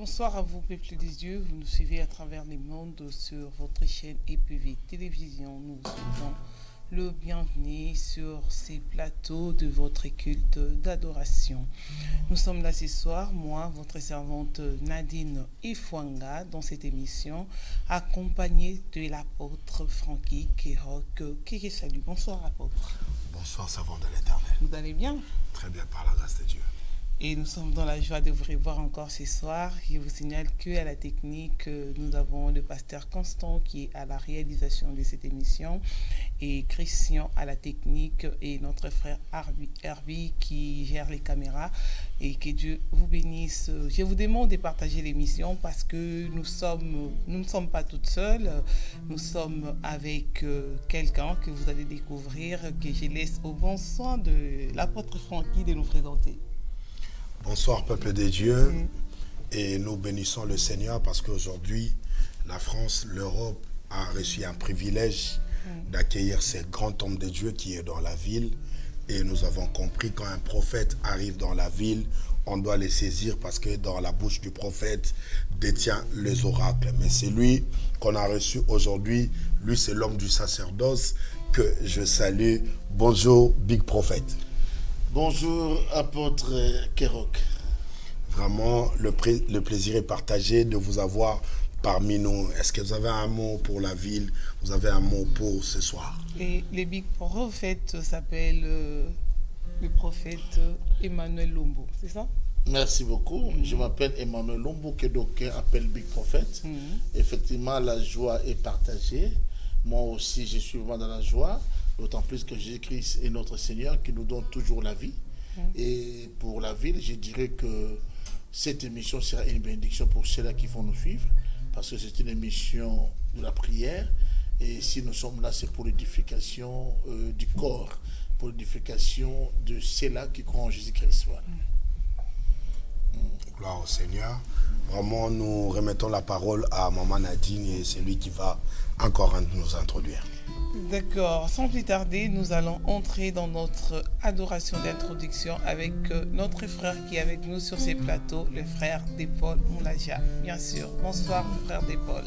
Bonsoir à vous, peuple des dieux. Vous nous suivez à travers les mondes sur votre chaîne EPV Télévision. Nous vous souhaitons le bienvenu sur ces plateaux de votre culte d'adoration. Nous sommes là ce soir, moi, votre servante Nadine Ifwanga, dans cette émission, accompagnée de l'apôtre Frankie Kerock. Salut, bonsoir apôtre. Bonsoir, servant de l'Éternel. Vous allez bien? Très bien, par la grâce de Dieu. Et nous sommes dans la joie de vous revoir encore ce soir. Je vous signale qu'à la technique, nous avons le pasteur Constant qui est à la réalisation de cette émission et Christian à la technique et notre frère Herbie qui gère les caméras. Et que Dieu vous bénisse. Je vous demande de partager l'émission parce que nous ne sommes pas toutes seules. Nous sommes avec quelqu'un que vous allez découvrir, que je laisse au bon soin de l'apôtre Francky de nous présenter. Bonsoir peuple de Dieu, et nous bénissons le Seigneur parce qu'aujourd'hui, la France, l'Europe a reçu un privilège d'accueillir ce grand homme de Dieu qui est dans la ville. Et nous avons compris quand un prophète arrive dans la ville, on doit les saisir parce que dans la bouche du prophète détient les oracles. Mais c'est lui qu'on a reçu aujourd'hui, lui c'est l'homme du sacerdoce que je salue. Bonjour Big Prophète. Bonjour, apôtre Kerock. Vraiment, le plaisir est partagé de vous avoir parmi nous. Est-ce que vous avez un mot pour la ville? Vous avez un mot pour ce soir? Et le Big Prophète s'appelle le prophète Emmanuel Lombo, c'est ça? Merci beaucoup. Je m'appelle Emmanuel Lombo, que d'aucuns appellent Big Prophète. Effectivement, la joie est partagée. Moi aussi, je suis vraiment dans la joie. D'autant plus que Jésus-Christ est notre Seigneur qui nous donne toujours la vie. Et pour la ville, je dirais que cette émission sera une bénédiction pour ceux-là qui vont nous suivre. Parce que c'est une émission de la prière. Et si nous sommes là, c'est pour l'édification du corps. Pour l'édification de ceux-là qui croient en Jésus-Christ. Voilà. Gloire au Seigneur. Vraiment, nous remettons la parole à Maman Nadine et c'est lui qui va encore nous introduire. D'accord. Sans plus tarder, nous allons entrer dans notre adoration d'introduction avec notre frère qui est avec nous sur ces plateaux, le frère d'Paul Moulaja. Bien sûr. Bonsoir, frère d'Paul.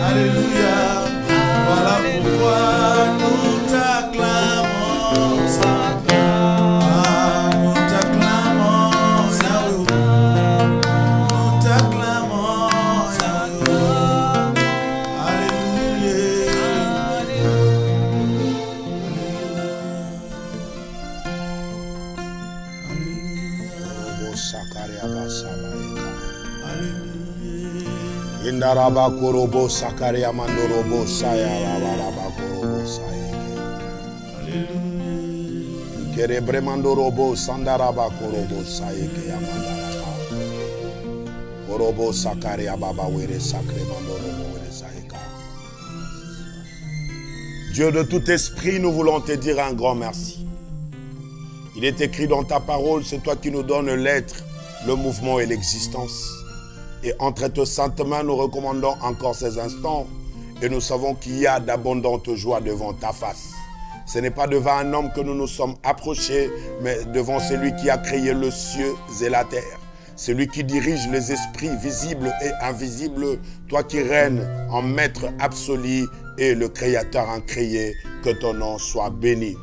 Alléluia. Indaraba korobo sakaria mandorobo saya labaraba korobo saya. Alléluia. Kerebre mandorobo sandaraba korobo saya ke yamandaraba. Korobo sakaria baba were sacré mandorobo were saika. Dieu de tout esprit, nous voulons te dire un grand merci. Il est écrit dans ta parole, c'est toi qui nous donnes l'être, le mouvement et l'existence. Et entre tes saintes mains, nous recommandons encore ces instants. Et nous savons qu'il y a d'abondantes joies devant ta face. Ce n'est pas devant un homme que nous nous sommes approchés, mais devant celui qui a créé le ciel et la terre. Celui qui dirige les esprits visibles et invisibles. Toi qui règnes en maître absolu et le créateur incréé. Que ton nom soit béni.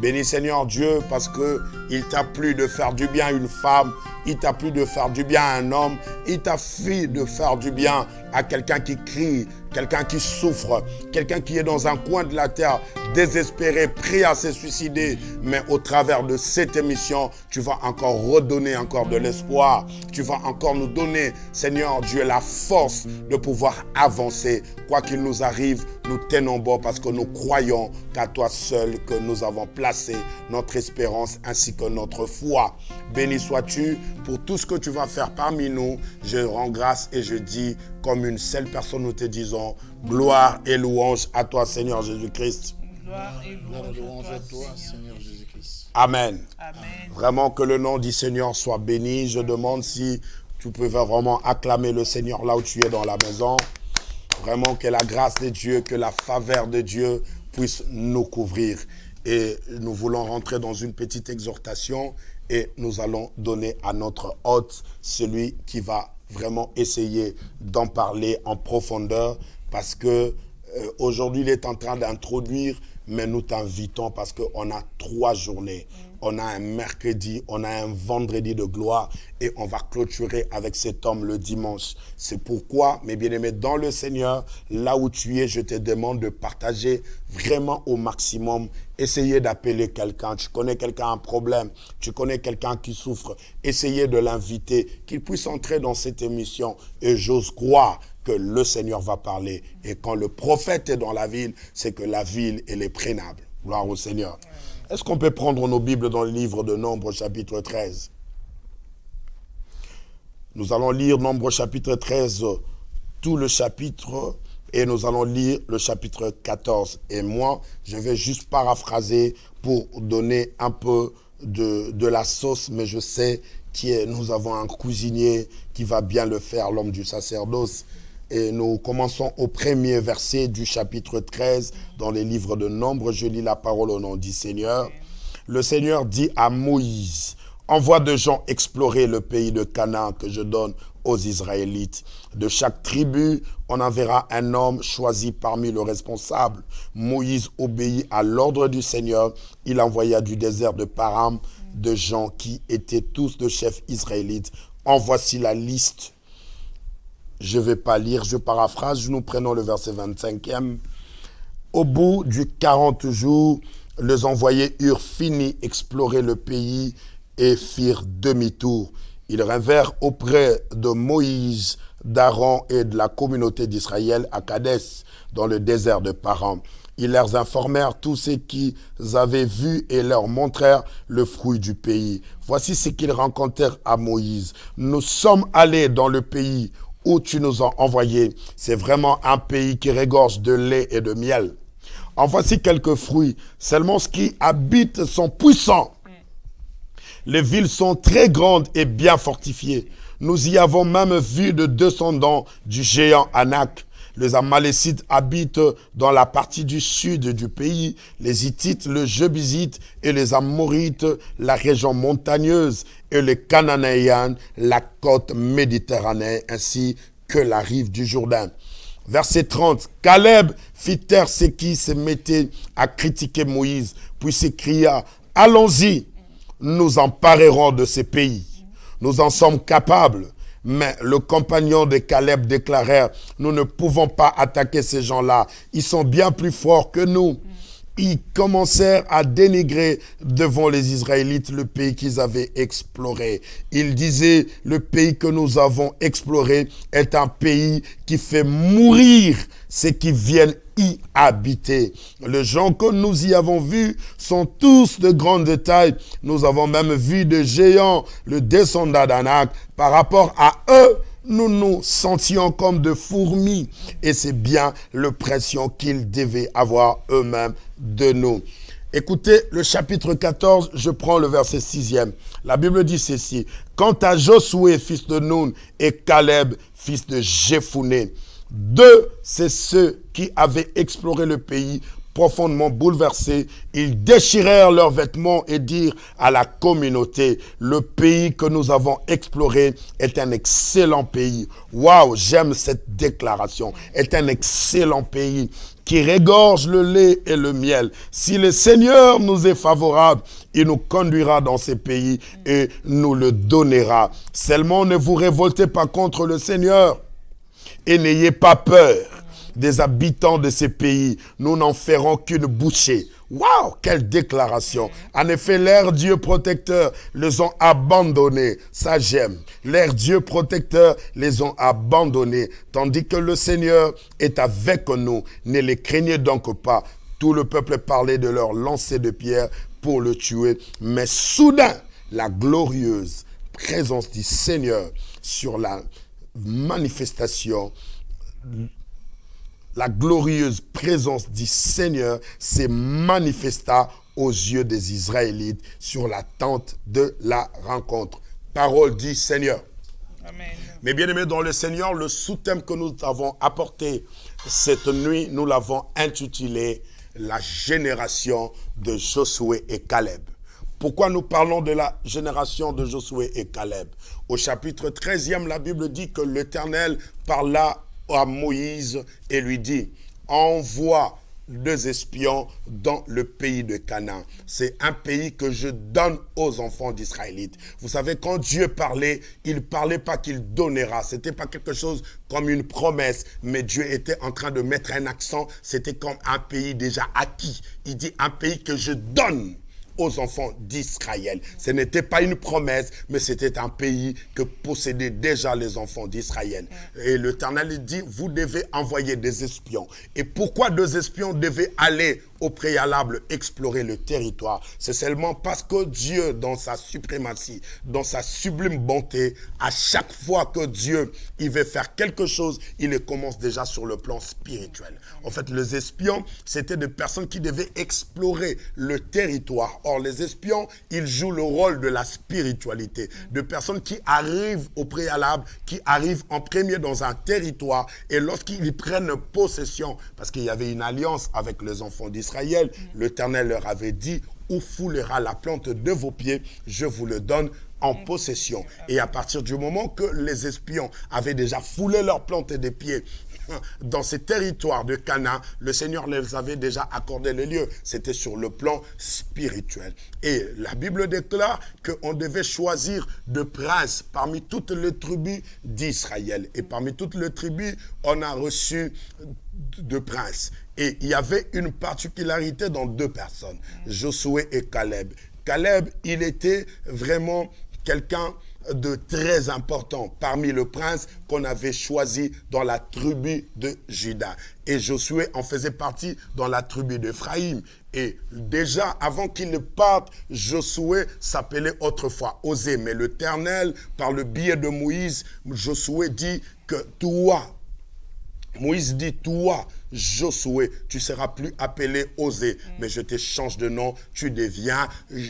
Béni Seigneur Dieu, parce qu'il t'a plu de faire du bien à une femme, il t'a plu de faire du bien à un homme, il t'a plu de faire du bien à quelqu'un qui crie, quelqu'un qui souffre, quelqu'un qui est dans un coin de la terre, désespéré, prêt à se suicider. Mais au travers de cette émission, tu vas encore redonner encore de l'espoir. Tu vas encore nous donner, Seigneur Dieu, la force de pouvoir avancer. Quoi qu'il nous arrive, nous tenons bon parce que nous croyons qu'à toi seul que nous avons placé notre espérance ainsi que notre foi. Béni sois-tu pour tout ce que tu vas faire parmi nous. Je rends grâce et je dis, comme une seule personne, nous te disons, gloire et louange à toi, Seigneur Jésus-Christ. Gloire et louange à toi, Seigneur Jésus-Christ. Amen. Amen. Vraiment que le nom du Seigneur soit béni. Je demande si tu peux vraiment acclamer le Seigneur là où tu es dans la maison. Vraiment que la grâce de Dieu, que la faveur de Dieu puisse nous couvrir. Et nous voulons rentrer dans une petite exhortation et nous allons donner à notre hôte, celui qui va vraiment essayer d'en parler en profondeur parce que aujourd'hui il est en train d'introduire, mais nous t'invitons parce qu'on a 3 journées. On a un mercredi, on a un vendredi de gloire et on va clôturer avec cet homme le dimanche. C'est pourquoi, mes bien-aimés, dans le Seigneur, là où tu es, je te demande de partager vraiment au maximum. Essayez d'appeler quelqu'un. Tu connais quelqu'un a un problème, tu connais quelqu'un qui souffre. Essayez de l'inviter, qu'il puisse entrer dans cette émission. Et j'ose croire que le Seigneur va parler. Et quand le prophète est dans la ville, c'est que la ville, elle est prénable. Gloire au Seigneur. Est-ce qu'on peut prendre nos Bibles dans le livre de Nombre, chapitre 13? Nous allons lire Nombre, chapitre 13, tout le chapitre, et nous allons lire le chapitre 14. Et moi, je vais juste paraphraser pour donner un peu de la sauce, mais je sais que nous avons un cuisinier qui va bien le faire, l'homme du sacerdoce. Et nous commençons au premier verset du chapitre 13 dans les livres de Nombre. Je lis la parole au nom du Seigneur. Le Seigneur dit à Moïse, envoie de gens explorer le pays de Canaan que je donne aux Israélites. De chaque tribu, on enverra un homme choisi parmi les responsables. Moïse obéit à l'ordre du Seigneur. Il envoya du désert de Param de gens qui étaient tous de chefs israélites. En voici la liste. Je ne vais pas lire, je paraphrase, nous prenons le verset 25e. Au bout du 40 jours, les envoyés eurent fini explorer le pays et firent demi-tour. Ils revinrent auprès de Moïse, d'Aaron et de la communauté d'Israël à Kadès, dans le désert de Paran. Ils leur informèrent tout ce qu'ils avaient vu et leur montrèrent le fruit du pays. Voici ce qu'ils rencontrèrent à Moïse. Nous sommes allés dans le pays où tu nous as envoyés. C'est vraiment un pays qui regorge de lait et de miel. En voici quelques fruits. Seulement ceux qui habitent sont puissants. Les villes sont très grandes et bien fortifiées. Nous y avons même vu de descendants du géant Anak. Les Amalécites habitent dans la partie du sud du pays, les Hittites, les Jébusites et les Amorites, la région montagneuse, et les Cananéens, la côte méditerranéenne, ainsi que la rive du Jourdain. Verset 30, Caleb fit taire ceux qui se mettaient à critiquer Moïse, puis s'écria, allons-y, nous emparerons de ces pays. Nous en sommes capables. Mais le compagnon de Caleb déclarèrent, nous ne pouvons pas attaquer ces gens-là. Ils sont bien plus forts que nous. ils commencèrent à dénigrer devant les Israélites le pays qu'ils avaient exploré. Ils disaient, le pays que nous avons exploré est un pays qui fait mourir ceux qui viennent y habiter. Les gens que nous y avons vus sont tous de grande taille. Nous avons même vu des géants, le descendant d'Anak. Par rapport à eux, nous nous sentions comme de fourmis. Et c'est bien l'impression qu'ils devaient avoir eux-mêmes de nous. Écoutez, le chapitre 14, je prends le verset 6e. La Bible dit ceci. Quant à Josué, fils de Nun, et Caleb, fils de Jephuné, deux, c'est ceux qui avaient exploré le pays profondément bouleversés. Ils déchirèrent leurs vêtements et dirent à la communauté, le pays que nous avons exploré est un excellent pays. Waouh, j'aime cette déclaration. Est un excellent pays qui régorge le lait et le miel. Si le Seigneur nous est favorable, il nous conduira dans ces pays et nous le donnera. Seulement ne vous révoltez pas contre le Seigneur et n'ayez pas peur des habitants de ces pays. Nous n'en ferons qu'une bouchée. Waouh, quelle déclaration. En effet, leur Dieu protecteur les ont abandonnés. Ça, j'aime. Leur Dieu protecteur les ont abandonnés. Tandis que le Seigneur est avec nous. Ne les craignez donc pas. Tout le peuple parlait de leur lancer de pierre pour le tuer. Mais soudain, la glorieuse présence du Seigneur sur la manifestation, la glorieuse présence du Seigneur s'est manifesta aux yeux des Israélites sur la tente de la rencontre. Parole du Seigneur. Amen. Mais bien aimés dans le Seigneur, le sous-thème que nous avons apporté cette nuit, nous l'avons intitulé « La génération de Josué et Caleb ». Pourquoi nous parlons de la génération de Josué et Caleb? Au chapitre 13e, la Bible dit que l'Éternel parla à Moïse et lui dit, envoie 2 espions dans le pays de Canaan. C'est un pays que je donne aux enfants d'Israélites. Vous savez, quand Dieu parlait, il ne parlait pas qu'il donnera. Ce n'était pas quelque chose comme une promesse, mais Dieu était en train de mettre un accent. C'était comme un pays déjà acquis. Il dit un pays que je donne aux enfants d'Israël. Ce n'était pas une promesse, mais c'était un pays que possédaient déjà les enfants d'Israël. Et l'Éternel dit, vous devez envoyer des espions. Et pourquoi 2 espions devaient aller au préalable explorer le territoire? C'est seulement parce que Dieu, dans sa suprématie, dans sa sublime bonté, à chaque fois que Dieu il veut faire quelque chose, il le commence déjà sur le plan spirituel. En fait, les espions, c'était des personnes qui devaient explorer le territoire. Or, les espions, ils jouent le rôle de la spiritualité, de personnes qui arrivent au préalable, qui arrivent en premier dans un territoire, et lorsqu'ils prennent possession, parce qu'il y avait une alliance avec les enfants d'Israël, l'Éternel leur avait dit, où foulera la plante de vos pieds, je vous le donne en possession. Et à partir du moment que les espions avaient déjà foulé leur plante des pieds dans ces territoires de Canaan, le Seigneur les avait déjà accordé les lieux. C'était sur le plan spirituel. Et la Bible déclare qu'on devait choisir de princes parmi toutes les tribus d'Israël. Et parmi toutes les tribus, on a reçu de princes. Et il y avait une particularité dans 2 personnes, Josué et Caleb. Caleb, il était vraiment quelqu'un de très important parmi les princes qu'on avait choisi dans la tribu de Juda. Et Josué en faisait partie dans la tribu d'Éphraïm. Et déjà, avant qu'il ne parte, Josué s'appelait autrefois Osée. Mais l'Éternel, par le biais de Moïse, Josué dit que toi, Moïse dit, toi, Josué, tu ne seras plus appelé Osée, mais je te change de nom, tu deviens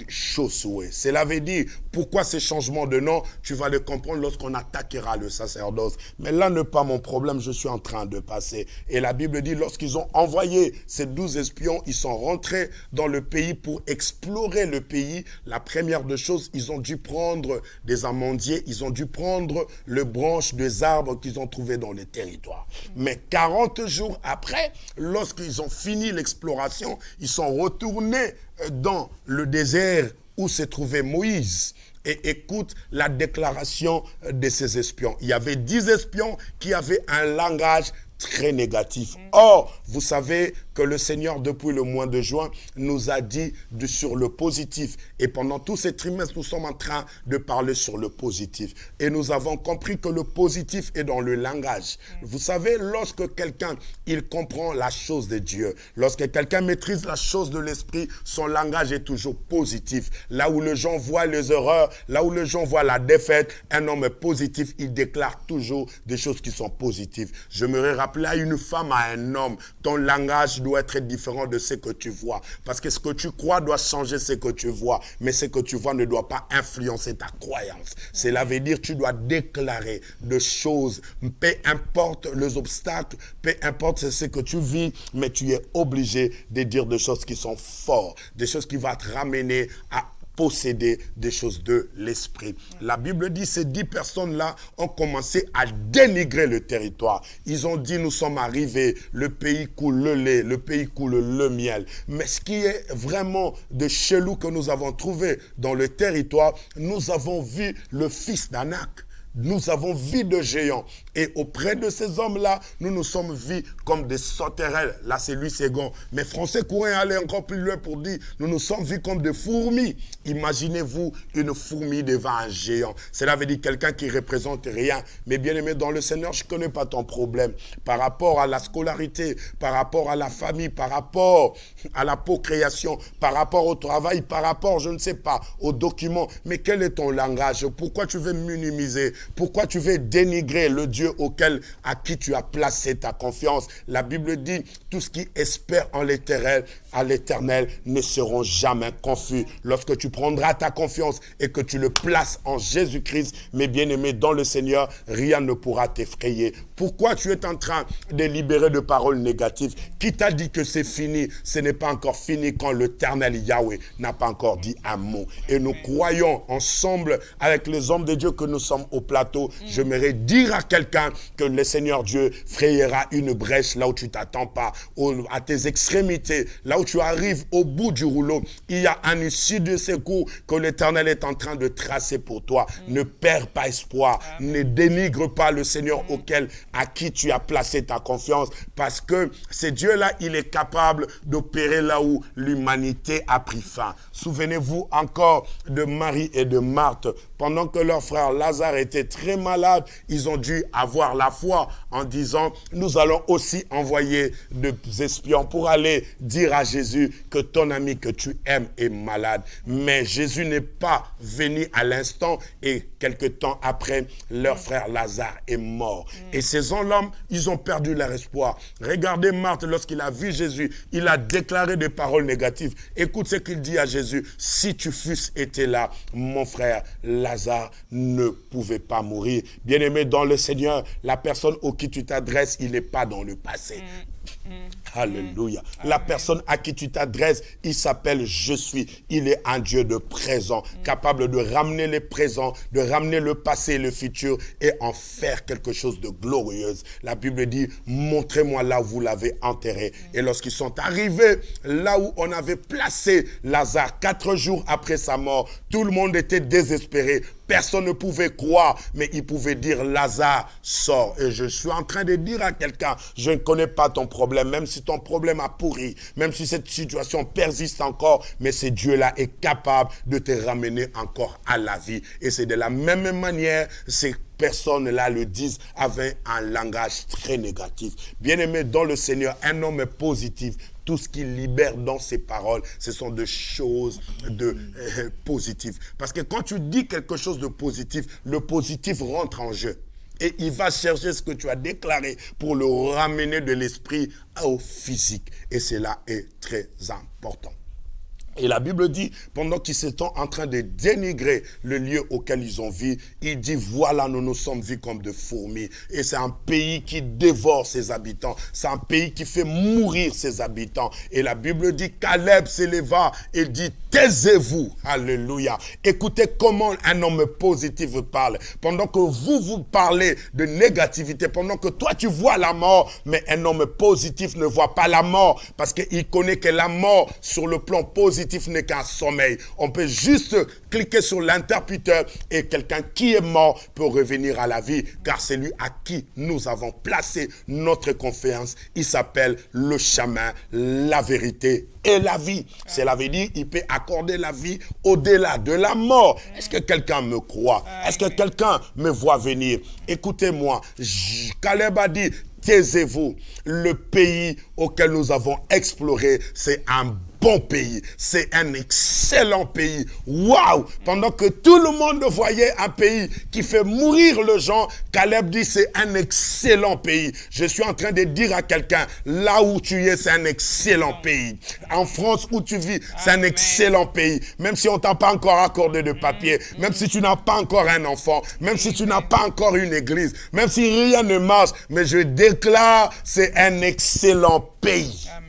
Josué. Cela veut dire, pourquoi ces changements de nom, tu vas le comprendre lorsqu'on attaquera le sacerdoce. Mais là n'est pas mon problème, je suis en train de passer. Et la Bible dit, lorsqu'ils ont envoyé ces 12 espions, ils sont rentrés dans le pays pour explorer le pays. La première des choses, ils ont dû prendre des amandiers, ils ont dû prendre les branches des arbres qu'ils ont trouvés dans le territoire. Mais 40 jours après, lorsqu'ils ont fini l'exploration, ils sont retournés dans le désert où se trouvait Moïse. Et écoute la déclaration de ces espions. Il y avait 10 espions qui avaient un langage très négatif. Or, vous savez que le Seigneur, depuis le mois de juin, nous a dit sur le positif. Et pendant tous ces trimestres, nous sommes en train de parler sur le positif. Et nous avons compris que le positif est dans le langage. Vous savez, lorsque quelqu'un, il comprend la chose de Dieu, lorsque quelqu'un maîtrise la chose de l'esprit, son langage est toujours positif. Là où les gens voient les erreurs, là où les gens voient la défaite, un homme positif, il déclare toujours des choses qui sont positives. Je me rappelle à une femme, à un homme, ton langage doit être différent de ce que tu vois. Parce que ce que tu crois doit changer ce que tu vois. Mais ce que tu vois ne doit pas influencer ta croyance. Cela veut dire que tu dois déclarer des choses. Peu importe les obstacles, peu importe ce que tu vis, mais tu es obligé de dire des choses qui sont fortes, des choses qui vont te ramener à posséder des choses de l'esprit. La Bible dit, ces 10 personnes-là ont commencé à dénigrer le territoire. Ils ont dit, nous sommes arrivés, le pays coule le lait, le pays coule le miel. Mais ce qui est vraiment de chelou que nous avons trouvé dans le territoire, nous avons vu le fils d'Anak. Nous avons vu de géants. Et auprès de ces hommes-là, nous nous sommes vus comme des sauterelles. Là, c'est lui, c'est Gon. Mais Français courant aller encore plus loin pour dire, nous nous sommes vus comme des fourmis. Imaginez-vous une fourmi devant un géant. Cela veut dire quelqu'un qui représente rien. Mais bien aimé dans le Seigneur, je ne connais pas ton problème. Par rapport à la scolarité, par rapport à la famille, par rapport à la procréation, par rapport au travail, par rapport, je ne sais pas, aux documents. Mais quel est ton langage? Pourquoi tu veux minimiser? Pourquoi tu veux dénigrer le Dieu à qui tu as placé ta confiance? La Bible dit, tout ce qui espère en l'éternel ne seront jamais confus. Lorsque tu prendras ta confiance et que tu le places en Jésus-Christ, mes bien-aimés dans le Seigneur, rien ne pourra t'effrayer. Pourquoi tu es en train de libérer de paroles négatives? Qui t'a dit que c'est fini? Ce n'est pas encore fini quand l'éternel Yahweh n'a pas encore dit un mot. Et nous croyons ensemble avec les hommes de Dieu que nous sommes au plateau. J'aimerais dire à quelqu'un que le Seigneur Dieu frayera une brèche là où tu ne t'attends pas, à tes extrémités, là où tu arrives au bout du rouleau. Il y a un issue de secours que l'Éternel est en train de tracer pour toi. Ne perds pas espoir. Ne dénigre pas le Seigneur à qui tu as placé ta confiance, parce que ce Dieu-là, il est capable d'opérer là où l'humanité a pris fin. Souvenez-vous encore de Marie et de Marthe. Pendant que leur frère Lazare était très malade, ils ont dû avoir la foi en disant, nous allons aussi envoyer des espions pour aller dire à Jésus que ton ami que tu aimes est malade. Mais Jésus n'est pas venu à l'instant et quelque temps après, leur frère Lazare est mort. Et ces hommes-là, ils ont perdu leur espoir. Regardez Marthe, lorsqu'il a vu Jésus, il a déclaré des paroles négatives. Écoute ce qu'il dit à Jésus, si tu fusses été là, mon frère Lazare ne pouvait pas mourir. Bien-aimé dans le Seigneur, la personne auquel tu t'adresses, il n'est pas dans le passé. Alléluia. La personne à qui tu t'adresses, il s'appelle Je suis. Il est un Dieu de présent, capable de ramener les présents, de ramener le passé et le futur et en faire quelque chose de glorieux. La Bible dit, montrez-moi là où vous l'avez enterré. Et lorsqu'ils sont arrivés, là où on avait placé Lazare, 4 jours après sa mort, tout le monde était désespéré. Personne ne pouvait croire, mais il pouvait dire, Lazare, sort. Et je suis en train de dire à quelqu'un, je ne connais pas ton problème, même si ton problème a pourri, même si cette situation persiste encore, mais ce Dieu-là est capable de te ramener encore à la vie. Et c'est de la même manière, ces personnes-là le disent avec un langage très négatif. Bien-aimé dans le Seigneur, un homme positif, tout ce qu'il libère dans ses paroles, ce sont des choses positives. Parce que quand tu dis quelque chose de positif, le positif rentre en jeu. Et il va chercher ce que tu as déclaré pour le ramener de l'esprit au physique. Et cela est très important. Et la Bible dit, pendant qu'ils étaient en train de dénigrer le lieu auquel ils ont vu, il dit, voilà, nous nous sommes vus comme de fourmis. Et c'est un pays qui dévore ses habitants. C'est un pays qui fait mourir ses habitants. Et la Bible dit, Caleb s'éleva et dit, taisez-vous. Alléluia. Écoutez comment un homme positif parle. Pendant que vous parlez de négativité, pendant que toi tu vois la mort, mais un homme positif ne voit pas la mort. Parce qu'il connaît que la mort, sur le plan positif, positif n'est qu'un sommeil. On peut juste cliquer sur l'interrupteur et quelqu'un qui est mort peut revenir à la vie, car c'est lui à qui nous avons placé notre confiance. Il s'appelle le chemin, la vérité et la vie. Cela veut dire qu'il peut accorder la vie au-delà de la mort. Est-ce que quelqu'un me croit? Est-ce que quelqu'un me voit venir? Écoutez-moi, Caleb a dit, taisez-vous. Le pays auquel nous avons exploré, c'est un bon pays, c'est un excellent pays. Waouh! Pendant que tout le monde voyait un pays qui fait mourir les gens, Caleb dit c'est un excellent pays. Je suis en train de dire à quelqu'un, là où tu es, c'est un excellent pays. En France où tu vis, c'est un excellent pays. Même si on ne t'a pas encore accordé de papier, même si tu n'as pas encore un enfant, même si tu n'as pas encore une église, même si rien ne marche, mais je déclare, c'est un excellent pays. Amen.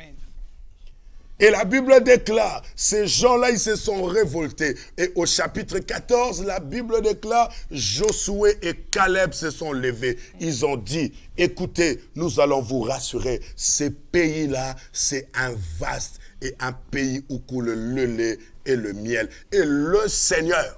Et la Bible déclare, ces gens-là, ils se sont révoltés. Et au chapitre 14, la Bible déclare, Josué et Caleb se sont levés. Ils ont dit, écoutez, nous allons vous rassurer, ces pays-là, c'est un vaste et un pays où coule le lait et le miel. Et le Seigneur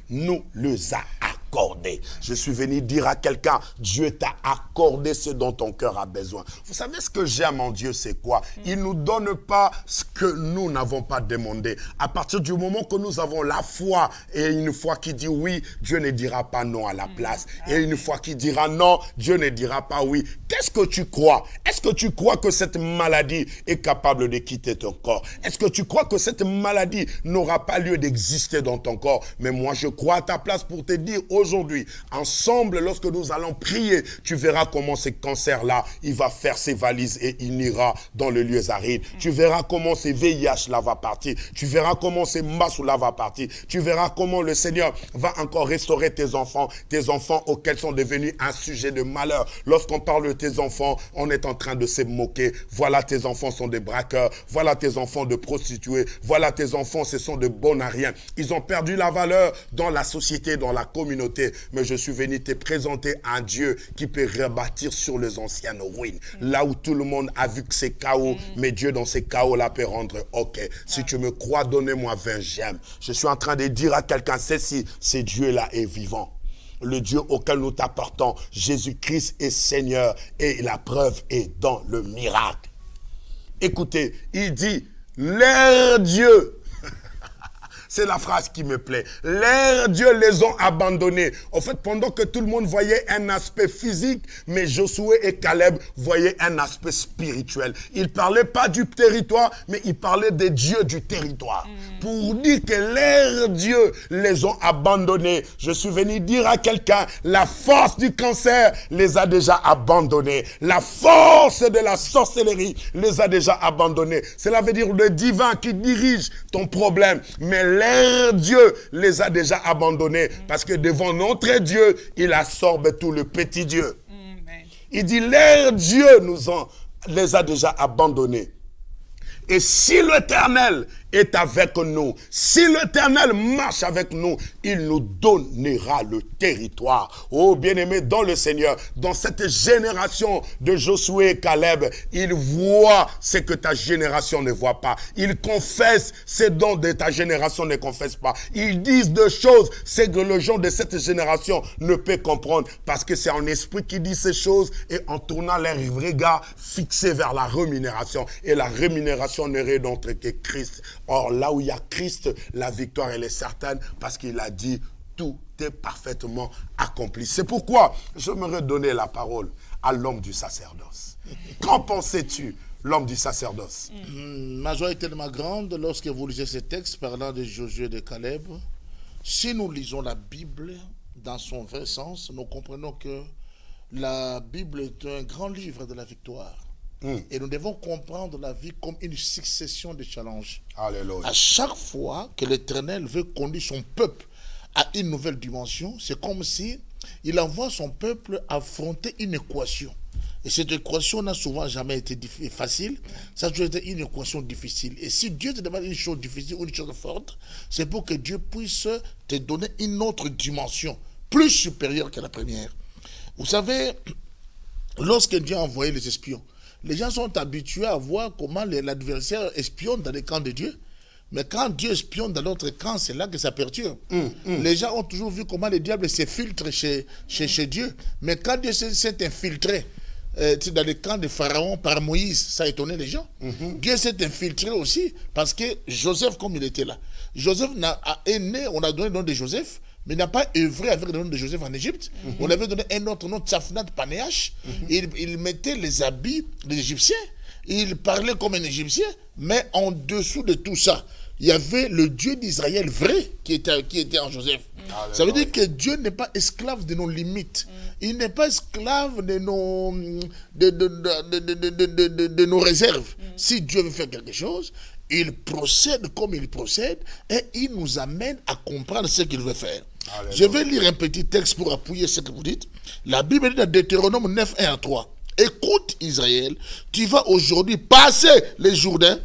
nous les a accordés. Je suis venu dire à quelqu'un, Dieu t'a accordé ce dont ton cœur a besoin. Vous savez ce que j'aime en Dieu, c'est quoi? Il ne nous donne pas ce que nous n'avons pas demandé. À partir du moment que nous avons la foi, et une foi qui dit oui, Dieu ne dira pas non à la place. Et une fois qu'il dira non, Dieu ne dira pas oui. Qu'est-ce que tu crois? Est-ce que tu crois que cette maladie est capable de quitter ton corps? Est-ce que tu crois que cette maladie n'aura pas lieu d'exister dans ton corps? Mais moi, je crois à ta place pour te dire aujourd'hui, ensemble, lorsque nous allons prier, tu verras comment ce cancer-là, il va faire ses valises et il n'ira dans les lieux arides. Tu verras comment ces VIH-là va partir. Tu verras comment ces masses-là va partir. Tu verras comment le Seigneur va encore restaurer tes enfants auxquels sont devenus un sujet de malheur. Lorsqu'on parle de tes enfants, on est en train de se moquer. Voilà, tes enfants sont des braqueurs. Voilà, tes enfants de prostituées. Voilà, tes enfants, ce sont de bons à rien. Ils ont perdu la valeur dans la société, dans la communauté. Mais je suis venu te présenter un Dieu qui peut rebâtir sur les anciennes ruines. Là où tout le monde a vu que c'est chaos, mais Dieu dans ces chaos-là peut rendre OK. Si tu me crois, donnez-moi 20 gemmes. Je suis en train de dire à quelqu'un, ceci, ce Dieu-là est vivant. Le Dieu auquel nous t'apportons, Jésus-Christ est Seigneur et la preuve est dans le miracle. Écoutez, il dit, leur Dieu. C'est la phrase qui me plaît. Leurs dieux les ont abandonnés. En fait, pendant que tout le monde voyait un aspect physique, mais Josué et Caleb voyaient un aspect spirituel. Ils ne parlaient pas du territoire, mais ils parlaient des dieux du territoire. Pour dire que leurs dieux les ont abandonnés. Je suis venu dire à quelqu'un, la force du cancer les a déjà abandonnés. La force de la sorcellerie les a déjà abandonnés. Cela veut dire le divin qui dirige ton problème. Mais leur Dieu les a déjà abandonnés parce que devant notre Dieu, il absorbe tout le petit Dieu. Il dit, leur Dieu les a déjà abandonnés. Et si l'Éternel est avec nous, si l'Éternel marche avec nous, il nous donnera le territoire. Oh bien-aimé dans le Seigneur, dans cette génération de Josué et Caleb, ils voient ce que ta génération ne voit pas. Ils confessent ce dont de ta génération ne confesse pas. Ils disent des choses, c'est que le gens de cette génération ne peut comprendre, parce que c'est en esprit qui dit ces choses et en tournant leur regard fixé vers la rémunération. Et la rémunération n'est d'autre que Christ. Or, là où il y a Christ, la victoire, elle est certaine parce qu'il a dit, tout est parfaitement accompli. C'est pourquoi j'aimerais donner la parole à l'homme du sacerdoce. Qu'en pensais-tu, l'homme du sacerdoce? Ma joie est tellement grande lorsque vous lisez ce texte parlant de Josué et de Caleb. Si nous lisons la Bible dans son vrai sens, nous comprenons que la Bible est un grand livre de la victoire. Et nous devons comprendre la vie comme une succession de challenges. Alléluia. À chaque fois que l'Éternel veut conduire son peuple à une nouvelle dimension, c'est comme si il envoie son peuple affronter une équation. Et cette équation n'a souvent jamais été facile. Ça a toujours été une équation difficile. Et si Dieu te demande une chose difficile ou une chose forte, c'est pour que Dieu puisse te donner une autre dimension, plus supérieure que la première. Vous savez, lorsque Dieu a envoyé les espions, les gens sont habitués à voir comment l'adversaire espionne dans les camps de Dieu. Mais quand Dieu espionne dans l'autre camp, c'est là que ça perturbe. Les gens ont toujours vu comment le diable se filtre chez Dieu. Mais quand Dieu s'est infiltré dans le camp de Pharaon par Moïse, ça a étonné les gens. Dieu s'est infiltré aussi parce que Joseph, comme il était là, Joseph est né, on a donné le nom de Joseph, mais il n'a pas œuvré avec le nom de Joseph en Égypte. On avait donné un autre nom, Tsafnat Panéach. Il mettait les habits des Égyptiens. Il parlait comme un Égyptien, mais en dessous de tout ça, il y avait le Dieu d'Israël vrai qui était en Joseph. Ça veut dire que Dieu n'est pas esclave de nos limites. Il n'est pas esclave de nos réserves. Si Dieu veut faire quelque chose, il procède comme il procède et il nous amène à comprendre ce qu'il veut faire. Alléluia. Je vais lire un petit texte pour appuyer ce que vous dites. La Bible dit dans Deutéronome 9, 1 à 3. Écoute Israël, tu vas aujourd'hui passer les Jourdains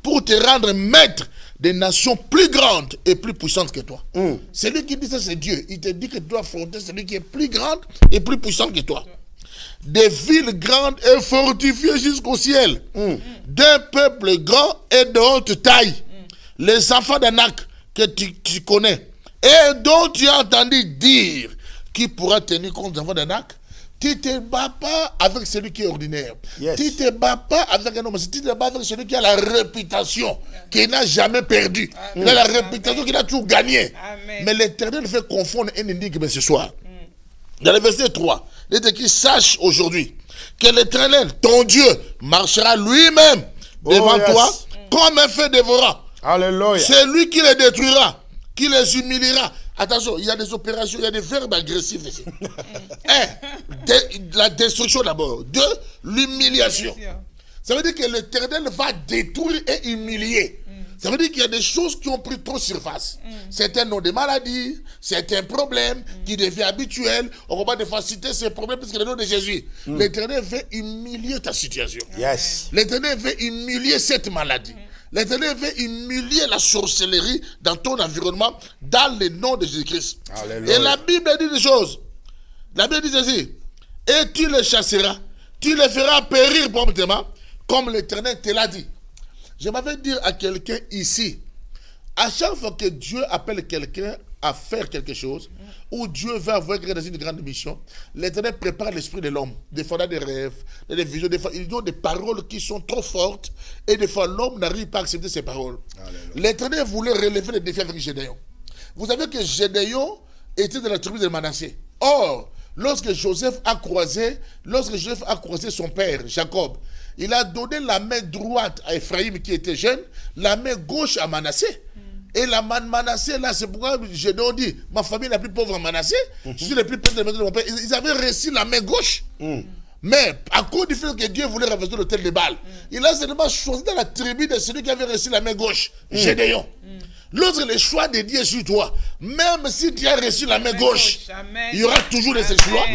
pour te rendre maître des nations plus grandes et plus puissantes que toi. Celui qui dit ça, c'est Dieu. Il te dit que tu dois affronter celui qui est plus grand et plus puissant que toi. Des villes grandes et fortifiées jusqu'au ciel. D'un peuple grand et de haute taille. Les enfants d'Anak que tu connais et dont tu as entendu dire qui pourra tenir compte des enfants d'Anak. Tu ne te bats pas avec celui qui est ordinaire. Yes. Tu ne te bats pas avec un homme. Tu te bats avec celui qui a la réputation, qui n'a jamais perdu. Il a la réputation qu'il a toujours gagné. Amen. Mais l'Éternel fait confondre un énigme ce soir. Dans le verset 3, il dit qu'il sache aujourd'hui que l'Éternel, ton Dieu, marchera lui-même devant toi comme un feu dévorant. Alléluia. C'est lui qui les détruira, qui les humiliera. Attention, il y a des opérations, il y a des verbes agressifs ici. La destruction d'abord. 2, l'humiliation. Ça veut dire que l'Éternel va détruire et humilier. Ça veut dire qu'il y a des choses qui ont pris trop surface. C'est un nom de maladie, c'est un problème qui devient habituel. On va pas des fois citer ces problèmes parce que le nom de Jésus. L'Éternel veut humilier ta situation. Yes. L'Éternel veut humilier cette maladie. L'Éternel veut humilier la sorcellerie dans ton environnement dans le nom de Jésus-Christ. Et la Bible dit des choses. La Bible dit ceci. Et tu les chasseras. Tu les feras périr promptement comme l'Éternel te l'a dit. Je m'avais dire à quelqu'un ici, à chaque fois que Dieu appelle quelqu'un à faire quelque chose, ou Dieu va avoir quelqu'un dans une grande mission, l'Éternel prépare l'esprit de l'homme. Des fois, il a des rêves, des visions, des fois, ils ont des paroles qui sont trop fortes, et des fois, l'homme n'arrive pas à accepter ces paroles. L'Éternel voulait relever le défi avec Gédéon. Vous savez que Gédéon était de la tribu de Manassé. Or, lorsque Joseph a croisé son père, Jacob, il a donné la main droite à Ephraïm qui était jeune, la main gauche à Manassé. Et la Manassé, là, c'est pourquoi Gédéon dit, ma famille est la plus pauvre à Manassé, je suis le plus pauvre de la maison de mon père. Ils avaient reçu la main gauche. Mais à cause du fait que Dieu voulait revêtir l'autel de Baal, il a seulement choisi dans la tribu de celui qui avait reçu la main gauche, Gédéon. Lorsque le choix de Dieu est sur toi, même si tu as reçu la main gauche, il y aura toujours des exploits.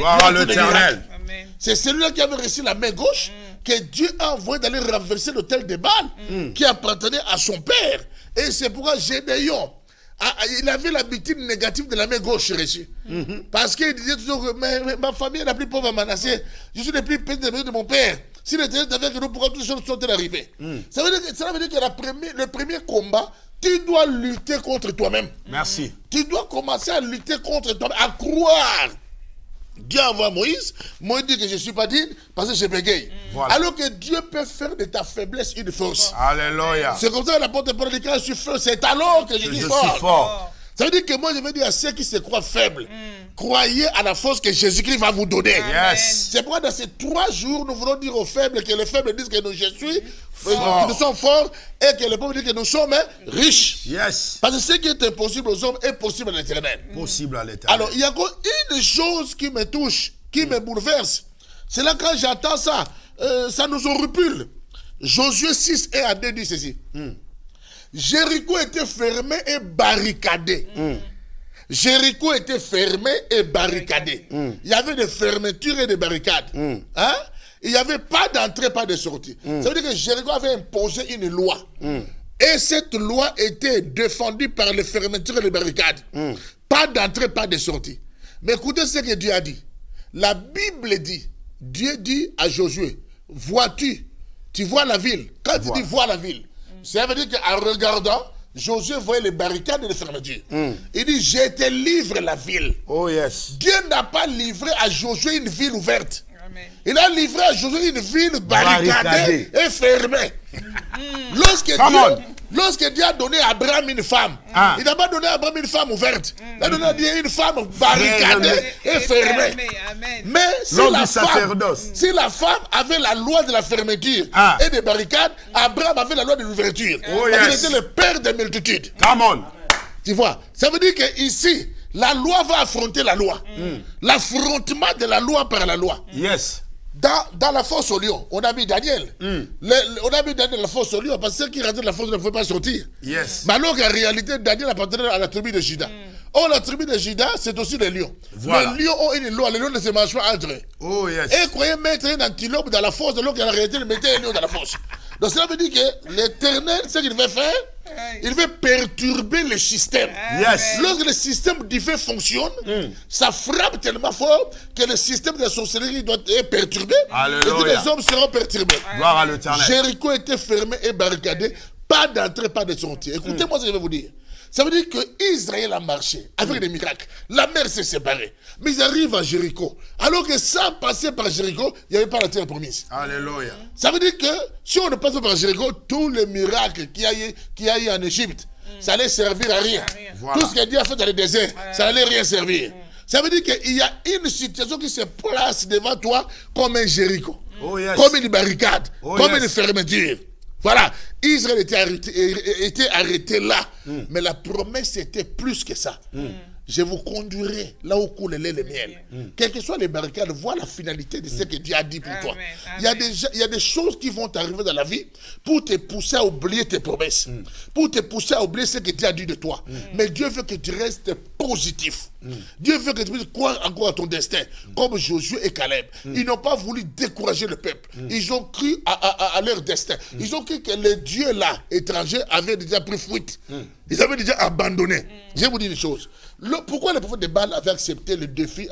C'est celui-là qui avait reçu la main gauche que Dieu a envoyé d'aller renverser l'autel de Baal qui appartenait à son père. Et c'est pourquoi Gédéon, il avait l'habitude négative de la main gauche reçue. Parce qu'il disait toujours que ma famille est la plus pauvre à Manassé, je suis le plus petit de la maison de mon père. Si l'Éternel avait que nous, pourquoi toutes les choses sont arrivées? Ça veut dire que le premier combat, tu dois lutter contre toi-même. Merci. Tu dois commencer à lutter contre toi-même, à croire. Dieu envoie Moïse. Moïse dit que je ne suis pas digne parce que je bégaye. Voilà. Alors que Dieu peut faire de ta faiblesse une force. Alléluia. C'est comme ça que l'apôtre Paul dit quand je suis fort, c'est alors que je suis fort. Ça veut dire que moi je veux dire à ceux qui se croient faibles, croyez à la force que Jésus-Christ va vous donner. Yes. C'est pourquoi dans ces 3 jours, nous voulons dire aux faibles que les faibles disent que nous sommes forts et que les pauvres disent que nous sommes riches. Yes. Parce que ce qui est impossible aux hommes est possible à l'Éternel. Possible à l'Éternel. Alors il y a encore une chose qui me touche, qui me bouleverse. C'est là quand j'entends ça, ça nous horripile. Josué 6 et à 2 dit ceci. Jéricho était fermé et barricadé. Jéricho était fermé et barricadé. Il y avait des fermetures et des barricades. Hein? Il n'y avait pas d'entrée, pas de sortie. Ça veut dire que Jéricho avait imposé une loi. Et cette loi était défendue par les fermetures et les barricades. Pas d'entrée, pas de sortie. Mais écoutez ce que Dieu a dit. La Bible dit, Dieu dit à Josué, vois-tu, tu vois la ville. Quand tu dis vois la ville, ça veut dire qu'en regardant, Josué voyait les barricades et les fermetures. Il dit, je te livre la ville. Oh yes. Dieu n'a pas livré à Josué une ville ouverte. Amen. Il a livré à Josué une ville barricadée et fermée. Lorsque Dieu a donné à Abraham une femme, il n'a pas donné à Abraham une femme ouverte. Il a donné à Dieu une femme barricadée et fermée. Amen. Mais si la femme avait la loi de la fermeture et des barricades, Abraham avait la loi de l'ouverture. Il était le père des multitudes. Come on. Tu vois, ça veut dire qu'ici, la loi va affronter la loi. L'affrontement de la loi par la loi. Yes. Dans la fosse au lion, on a mis Daniel. On a mis Daniel dans la fosse au lion parce que ceux qui rentraient dans la fosse ne pouvaient pas sortir. Yes. Mais alors qu'en réalité, Daniel appartenait à la tribu de Juda. Oh, la tribu de Juda, c'est aussi les lions. Voilà. Les lions ont une loi, les lions ne se mangent pas entre eux. Oh yes. Et croyez mettre un antilope dans la fosse alors qu'en réalité, ils mettaient un lion dans la fosse. Donc cela veut dire que l'Éternel, ce qu'il veut faire, il veut perturber le système. Yes. Lorsque le système divin fonctionne, ça frappe tellement fort que le système de la sorcellerie doit être perturbé. Alléluia. Et que les hommes seront perturbés. Gloire à l'Éternel. Jéricho était fermé et barricadé. Pas d'entrée, pas de sortie. Écoutez-moi ce que je vais vous dire. Ça veut dire qu'Israël a marché avec des miracles. La mer s'est séparée. Mais ils arrivent à Jéricho. Alors que sans passer par Jéricho, il n'y avait pas la terre promise. Alléluia. Ça veut dire que si on ne passe pas par Jéricho, tous les miracles qu'il y a eu en Égypte, ça allait servir à rien. Voilà. Tout ce que Dieu a fait dans le désert, ça n'allait rien servir. Ça veut dire qu'il y a une situation qui se place devant toi comme un Jéricho. Oh yes. Comme une barricade, comme yes. une fermeture. Voilà, Israël était arrêté là, mais la promesse était plus que ça. Je vous conduirai là où coule le lait et le miel. Quelles que soient les barricades, vois la finalité de ce que Dieu a dit pour toi. Il y a des choses qui vont t'arriver dans la vie pour te pousser à oublier tes promesses, pour te pousser à oublier ce que Dieu a dit de toi. Mais Dieu veut que tu restes positif. Dieu veut que tu puisses croire encore à ton destin, comme Josué et Caleb. Ils n'ont pas voulu décourager le peuple. Ils ont cru à leur destin. Ils ont cru que le Dieu là, étranger, avait déjà pris fuite. Ils avaient déjà abandonné. Je vais vous dire une chose. Pourquoi les prophètes de Baal avaient accepté le défi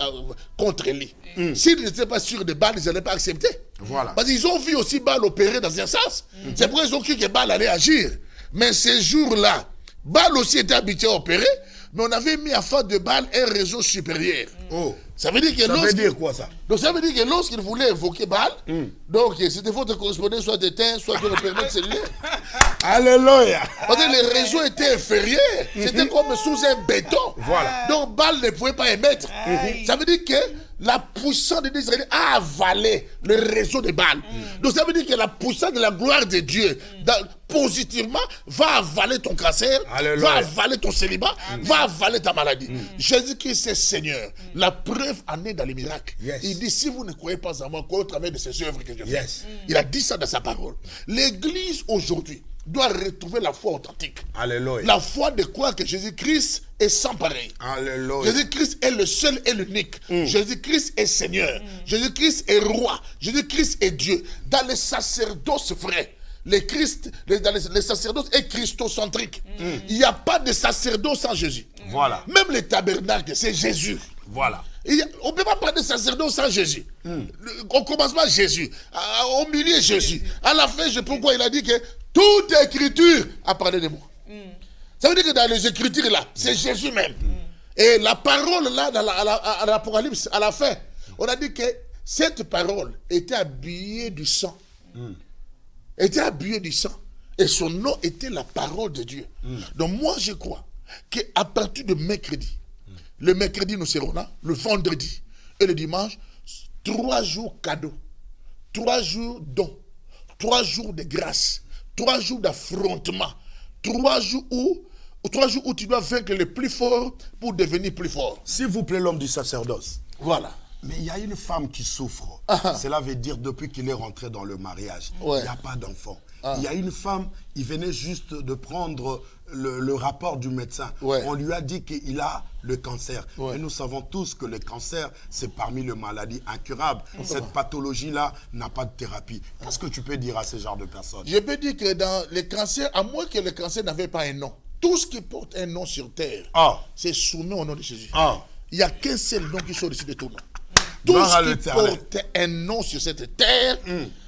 contre Élie? S'ils n'étaient pas sûrs de Baal, ils n'allaient pas accepter. Voilà. Parce qu'ils ont vu aussi Baal opérer dans un sens. C'est pourquoi ils ont cru que Baal allait agir. Mais ces jours-là, Baal aussi était habitué à opérer, mais on avait mis à face de Baal un réseau supérieur. Oh. Ça veut dire que ça veut dire quoi ça? Donc ça veut dire que lorsqu'il voulait évoquer Baal, donc c'était votre correspondant soit éteint, soit de le permettre cellulaire. Alléluia. Parce que les réseaux étaient inférieurs. C'était comme sous un béton. Voilà. Donc Baal ne pouvait pas émettre. Ça veut dire que la puissance de Dieu a avalé le réseau de Baal. Donc ça veut dire que la puissance de la gloire de Dieu, positivement, va avaler ton cancer, va avaler ton célibat, va avaler ta maladie. Jésus-Christ est Seigneur. La preuve en est dans les miracles. Il dit, si vous ne croyez pas en moi, croyez au travers de ces œuvres que je fais. Il a dit ça dans sa parole. L'Église aujourd'hui doit retrouver la foi authentique. Alléluia. La foi de croire que Jésus-Christ est sans pareil. Alléluia. Jésus-Christ est le seul et l'unique. Jésus-Christ est Seigneur. Jésus-Christ est roi. Jésus-Christ est Dieu. Dans les sacerdoces, frère, les sacerdoces est christocentrique. Il n'y a pas de sacerdoce sans Jésus. Voilà. Même les tabernacles, c'est Jésus. Voilà. On ne peut pas parler de sacerdoce sans Jésus. Au commencement, Jésus. Au milieu, Jésus. À la fin, pourquoi il a dit que toute écriture a parlé de moi. Ça veut dire que dans les écritures là, c'est Jésus même. Et la parole là, à l'Apocalypse, à la fin, on a dit que cette parole était habillée du sang. Était habillée du sang. Et son nom était la parole de Dieu. Donc moi, je crois qu'à partir de mercredi, le mercredi, nous serons là, le vendredi et le dimanche, 3 jours cadeaux, 3 jours dons, 3 jours de grâce, 3 jours d'affrontement, 3 jours où tu dois vaincre le plus fort pour devenir plus fort. S'il vous plaît, l'homme du sacerdoce. Voilà. Mais il y a une femme qui souffre. Cela veut dire depuis qu'il est rentré dans le mariage, il n'y a pas d'enfant. Il y a une femme, il venait juste de prendre le rapport du médecin. On lui a dit qu'il a le cancer. Et nous savons tous que le cancer, c'est parmi les maladies incurables. Cette pathologie-là n'a pas de thérapie. Qu'est-ce que tu peux dire à ce genre de personnes? Je peux dire que dans les cancers, à moins que le cancer n'avait pas un nom, tout ce qui porte un nom sur terre, c'est soumis au nom de Jésus. Il n'y a qu'un seul nom qui soit au-dessus de tout nom. Tout ce qui porte un nom sur cette terre,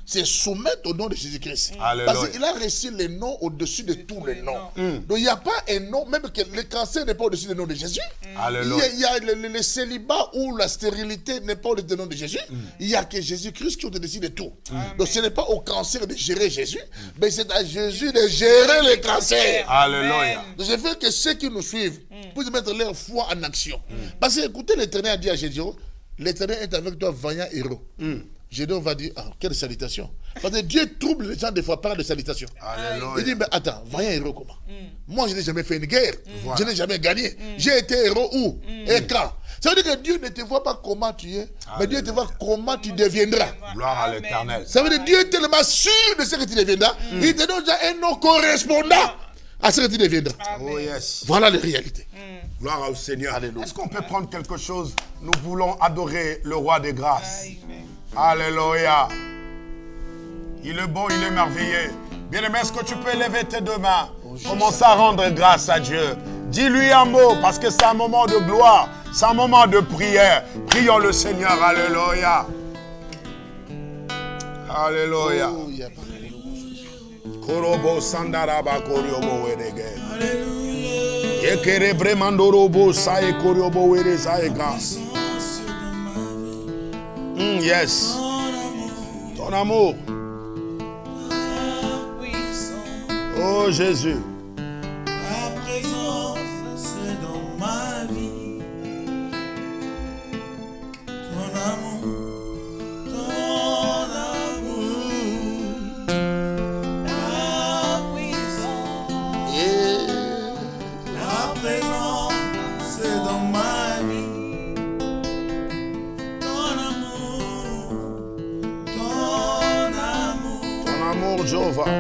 c'est soumettre au nom de Jésus-Christ. Alléluia. Parce qu'il a reçu les noms au-dessus de tous les noms. Donc il n'y a pas un nom, même que le cancer n'est pas au-dessus du nom de Jésus. Alléluia. Il y a le célibat ou la stérilité n'est pas au-dessus du nom de Jésus. Il n'y a que Jésus-Christ qui est au-dessus de tout. Donc ce n'est pas au cancer de gérer Jésus, mais c'est à Jésus de gérer le cancer. Alléluia. Donc je veux que ceux qui nous suivent puissent mettre leur foi en action. Parce que écoutez, l'Éternel a dit à Gédéon, l'Éternel est avec toi, vaillant héros. Gédéon va dire, ah, quelle salutation. Parce que Dieu trouble les gens des fois par de salutations. Alléluia. Il dit, mais attends, vaillant héros comment? Moi, je n'ai jamais fait une guerre. Je n'ai jamais gagné. J'ai été héros où? Et quand? Ça veut dire que Dieu ne te voit pas comment tu es, mais Dieu te voit comment tu deviendras. Gloire à l'Éternel. Ça veut dire que Dieu est tellement sûr de ce que tu deviendras, il te donne déjà un nom correspondant à ce que tu deviendras. Oh yes. Voilà la réalité. Gloire au Seigneur. Alléluia. Est-ce qu'on peut prendre quelque chose? Nous voulons adorer le roi des grâces. Alléluia. Il est bon, il est merveilleux. Bien-aimé, est-ce que tu peux lever tes deux mains? Commence à rendre grâce à Dieu. Dis-lui un mot, parce que c'est un moment de gloire. C'est un moment de prière. Prions le Seigneur. Alléluia. Alléluia. Korobo sandaraba koryobo werege. Yekere bremandorobo sae koryobo were saeka. Yes. Ton amour. Oh Jésus. Ta présence, c'est dans ma vie. Ton amour, ta puissance. Ta présence, c'est dans ma vie. Ton Ton amour, Jéhovah.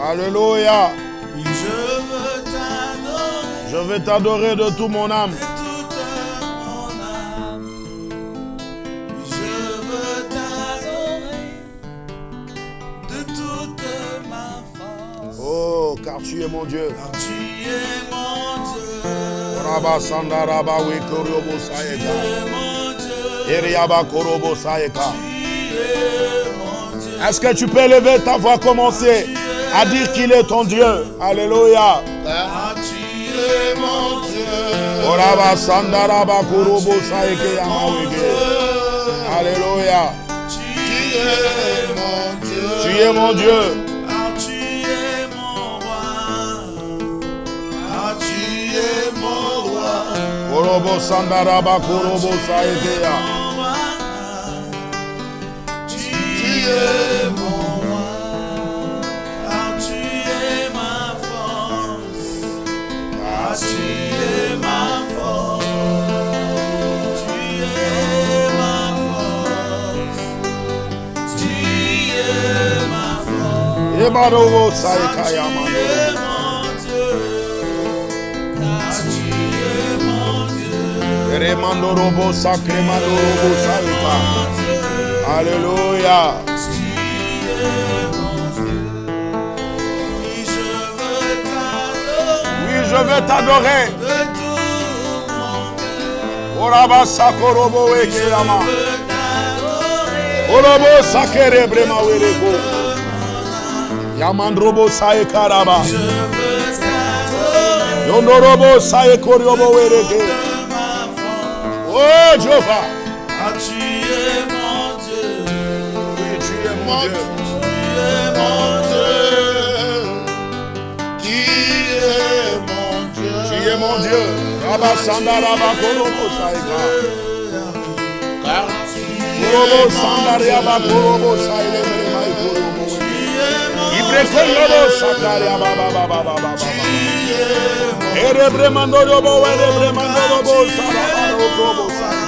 Alléluia. Oui, je veux t'adorer. Je veux t'adorer de tout mon âme. De toute mon âme. Oui, je veux t'adorer. De toute ma force. Oh, car tu es mon Dieu. Car tu es mon Dieu. Rabba sandaraba we korobo Tu saeka. es mon Dieu. Eriaba korobo saeka. Tu es mon Dieu. Est-ce que tu peux lever ta voix, commencer à dire qu'il est ton Dieu? Alléluia. Car tu es mon Dieu. Oraba sandaraba korobo saeke yamawege. Alléluia. Tu es mon Dieu. Tu es mon Dieu. Car tu es mon roi. Car tu es mon roi. Korobo sandaraba korobo saeke ya. Tu es mon roi. Car tu es ma force. Car tu es ma force. Tu es ma force. Tu es ma force. Ebarobo saeka Tu yamando. es mon Dieu. Car tu es mon Dieu. Remando robo sacre mando robo saeka. Alléluia. Oui, je veux t'adorer. Oraba sakorobo weke yama. Orobo sakere brema werego. Yamandrobo saeka raba. Yondorobo saekoryobo werege. Oh Jéhovah. Tu es mon Dieu. Oui, tu es mon Dieu. Tu es mon Dieu. Qui est mon Dieu. Tu es mon Dieu. Rabba sanda rabba korobo saeka. Car tu es Korobo sanda rabba korobo saele brema korobo. Ibre korobo sakare baba baba baba. Ere bremando robo ere bremando robo sara robo saeka.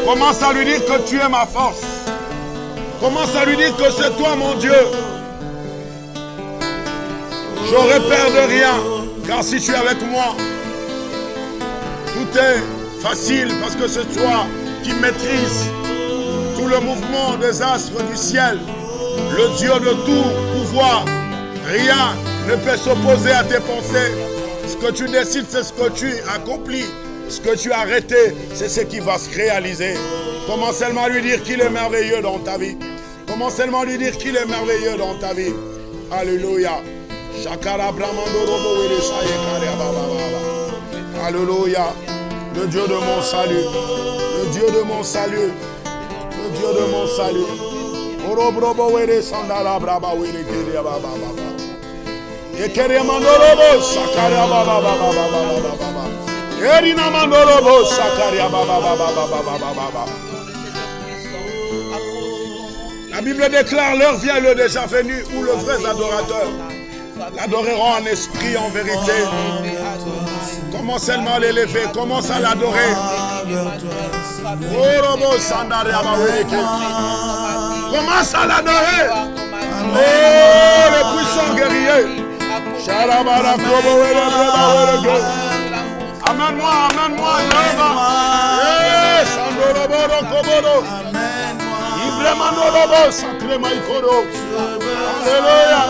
Commence à lui dire que tu es ma force. Commence à lui dire que c'est toi mon Dieu. J'aurai peur de rien, car si tu es avec moi, tout est facile parce que c'est toi qui maîtrises tout le mouvement des astres du ciel, le Dieu de tout pouvoir. Rien ne peut s'opposer à tes pensées. Ce que tu décides, c'est ce que tu accomplis. Ce que tu as arrêté, c'est ce qui va se réaliser. Commence seulement à lui dire qu'il est merveilleux dans ta vie. Commence seulement à lui dire qu'il est merveilleux dans ta vie. Alléluia. Alléluia. Le Dieu de mon salut. Le Dieu de mon salut. Le Dieu de mon salut. La Bible déclare l'heure vient le déjà venu où les vrais adorateurs l'adoreront en esprit, en vérité. Commence seulement à l'élever, commence à l'adorer. Commence à l'adorer. Oh, le puissant guerrier. Amène-moi, amène-moi, Alléluia.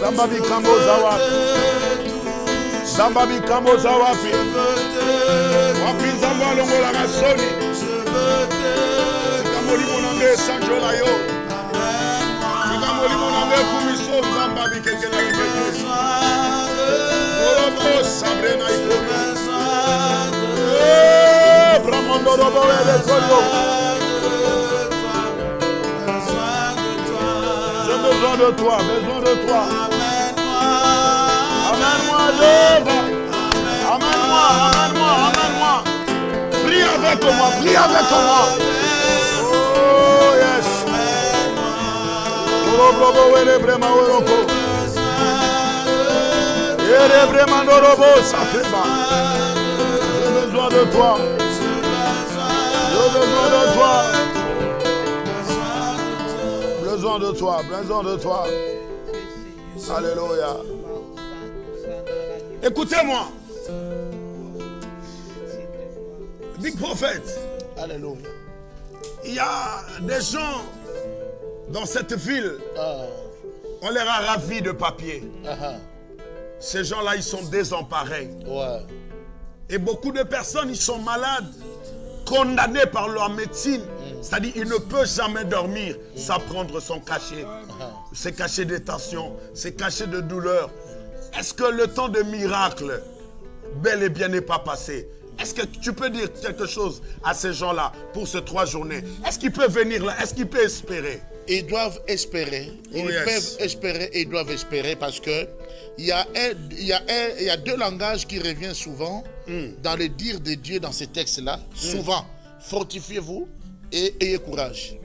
Zambabi Kambo Zawapi. Zambabi Kambo Zawapi. Wapi Zamba Longola Rasoni. Sikamoli Monambe Sanjola Yo. Sikamoli Monambe Kumiso Zambabi Kekela Kekela. Orobo Sabrena Ikomi. Bramondo Robo Ele Koyo. Besoin de toi, besoin de toi. Amène-moi, Jéhovah. Amène-moi, amène-moi, amène-moi. Prie avec moi, prie avec moi. Oh, yes. J'ai besoin de toi. J'ai besoin de toi. Besoin de toi, besoin de toi. Alléluia. Écoutez-moi. Big Prophet. Alléluia. Il y a des gens dans cette ville. On les a ravis de papier. Ces gens-là, ils sont désemparés. Ouais. Et beaucoup de personnes, ils sont malades, condamnés par leur médecine. C'est-à-dire qu'il ne peut jamais dormir sans prendre son cachet. C'est cachet de tension, c'est cachet de douleur. Est-ce que le temps de miracle, bel et bien, n'est pas passé? Est-ce que tu peux dire quelque chose à ces gens-là pour ces 3 journées? Est-ce qu'ils peuvent venir là? Est-ce qu'ils peuvent espérer? Ils doivent espérer. Ils peuvent espérer et ils doivent espérer parce que il y a 2 langages qui reviennent souvent dans le dire de Dieu dans ces textes-là. Souvent, fortifiez-vous et ayez courage.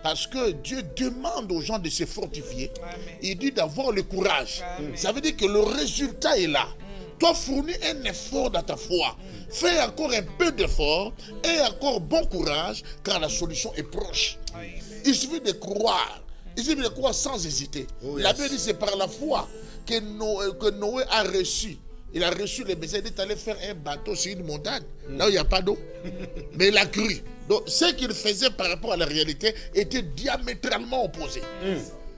Parce que Dieu demande aux gens de se fortifier. Il dit d'avoir le courage. Ça veut dire que le résultat est là. Toi, fournis un effort dans ta foi. Fais encore un peu d'effort et encore bon courage car la solution est proche. Il suffit de croire. Il suffit de croire sans hésiter. La Bible dit c'est par la foi que Noé a reçu. Il a reçu les messages d'être allé faire un bateau sur une montagne, là où il n'y a pas d'eau. Mais il a cru. Donc, ce qu'il faisait par rapport à la réalité était diamétralement opposé.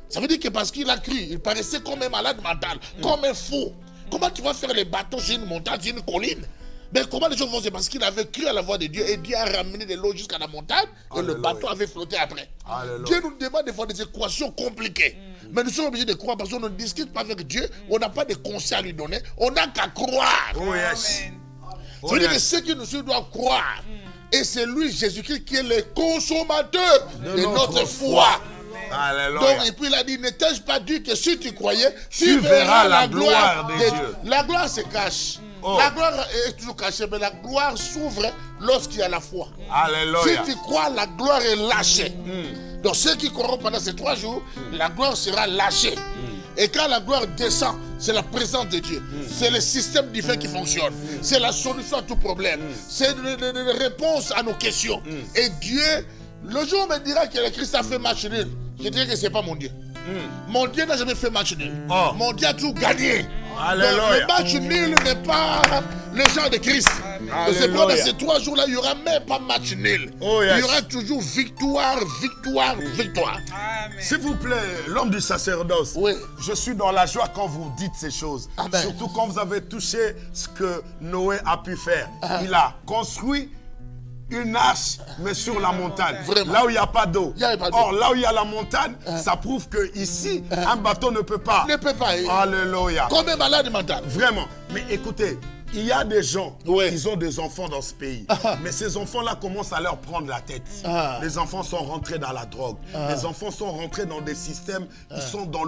Ça veut dire que parce qu'il a cru, il paraissait comme un malade mental, comme un fou. Comment tu vas faire les bateaux sur une montagne, sur une colline? Mais comment les gens vont? C'est parce qu'il avait cru à la voix de Dieu et Dieu a ramené de l'eau jusqu'à la montagne et le bateau avait flotté après. Alléluia. Dieu nous demande de faire des équations compliquées. Mais nous sommes obligés de croire parce qu'on ne discute pas avec Dieu, on n'a pas de conseils à lui donner, on n'a qu'à croire. Oh yes. Ça veut dire que ce que nous doivent croire, et c'est lui, Jésus-Christ, qui est le consommateur de notre foi. Alléluia. Donc, et puis il a dit, n'étais-je pas dit que si tu croyais, tu verras la gloire de Dieu. La gloire se cache. La gloire est toujours cachée, mais la gloire s'ouvre lorsqu'il y a la foi. Alléluia. Si tu crois, la gloire est lâchée. Donc ceux qui croiront pendant ces 3 jours, la gloire sera lâchée. Et quand la gloire descend, c'est la présence de Dieu. C'est le système divin qui fonctionne. C'est la solution à tout problème. C'est la réponse à nos questions. Et Dieu, le jour où on me dira que le Christ a fait match nul, je dirais que ce n'est pas mon Dieu. Mon Dieu n'a jamais fait match nul. Mon Dieu a tout gagné. Alléluia. Le match nul n'est pas le genre de Christ. C'est pour dans ces 3 jours-là, il n'y aura même pas match nul. Il y aura toujours victoire, victoire, victoire. S'il vous plaît, l'homme du sacerdoce, oui. Je suis dans la joie quand vous dites ces choses. Amen. Surtout quand vous avez touché ce que Noé a pu faire. Il a construit une arche, mais sur la montagne. Vraiment. Là où il n'y a pas d'eau. Or, là où il y a la montagne, ça prouve que ici, un bateau ne peut pas. Ne peut pas. Alléluia. Comme un malade mental. Vraiment. Mais écoutez, il y a des gens oui. qui ont des enfants dans ce pays. Mais ces enfants-là commencent à leur prendre la tête. Les enfants sont rentrés dans la drogue. Les enfants sont rentrés dans des systèmes qui sont dans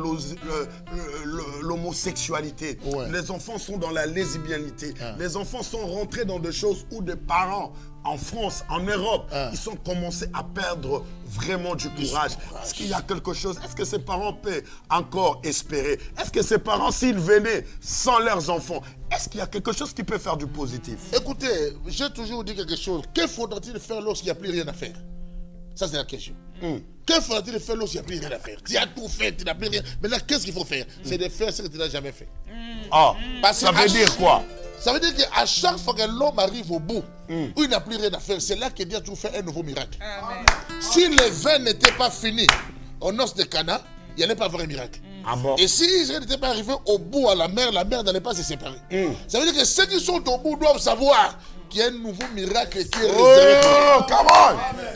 l'homosexualité. Les enfants sont dans la lesbianité. Les enfants sont rentrés dans des choses où des parents en France, en Europe, ils ont commencé à perdre vraiment du courage. Est-ce qu'il y a quelque chose? Est-ce que ces parents peuvent encore espérer? Est-ce que ces parents, s'ils venaient sans leurs enfants, est-ce qu'il y a quelque chose qui peut faire du positif? Écoutez, j'ai toujours dit quelque chose. Que faudra-t-il faire lorsqu'il n'y a plus rien à faire? Ça, c'est la question. Que faudra-t-il faire lorsqu'il n'y a plus rien à faire? Tu as tout fait, tu n'as plus rien. Maintenant, qu'est-ce qu'il faut faire? C'est de faire ce que tu n'as jamais fait. Ça veut dire quoi? Ça veut dire qu'à chaque fois que l'homme arrive au bout, où il n'a plus rien à faire, c'est là que Dieu a toujours fait un nouveau miracle. Amen. Si les vins n'étaient pas finis aux noces de Cana, il n'y allait pas avoir un miracle. Et si Israël n'était pas arrivé au bout à la mer n'allait pas se séparer. Ça veut dire que ceux qui sont au bout doivent savoir qu'il y a un nouveau miracle qui est réservé.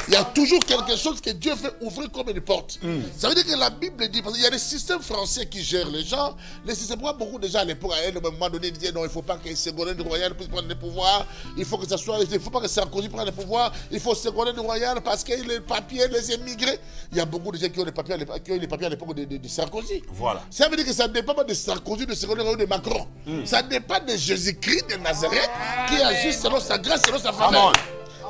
Il y a toujours quelque chose que Dieu fait ouvrir comme une porte. Ça veut dire que la Bible dit, parce qu'il y a des systèmes français qui gèrent les gens. Les systèmes, beaucoup de gens à l'époque, à un moment donné, disaient non, il ne faut pas que Ségolène Royal puisse prendre le pouvoir. Il faut que ça soit, il ne faut pas que Sarkozy prenne le pouvoir. Il faut Ségolène Royal parce qu'il y a les papiers, les émigrés. Il y a beaucoup de gens qui ont les papiers à l'époque de Sarkozy. Voilà. Ça veut dire que ça ne dépend pas de Sarkozy, de Ségolène Royal, de Macron. Ça dépend de Jésus-Christ de Nazareth qui agit selon sa grâce, selon sa faveur.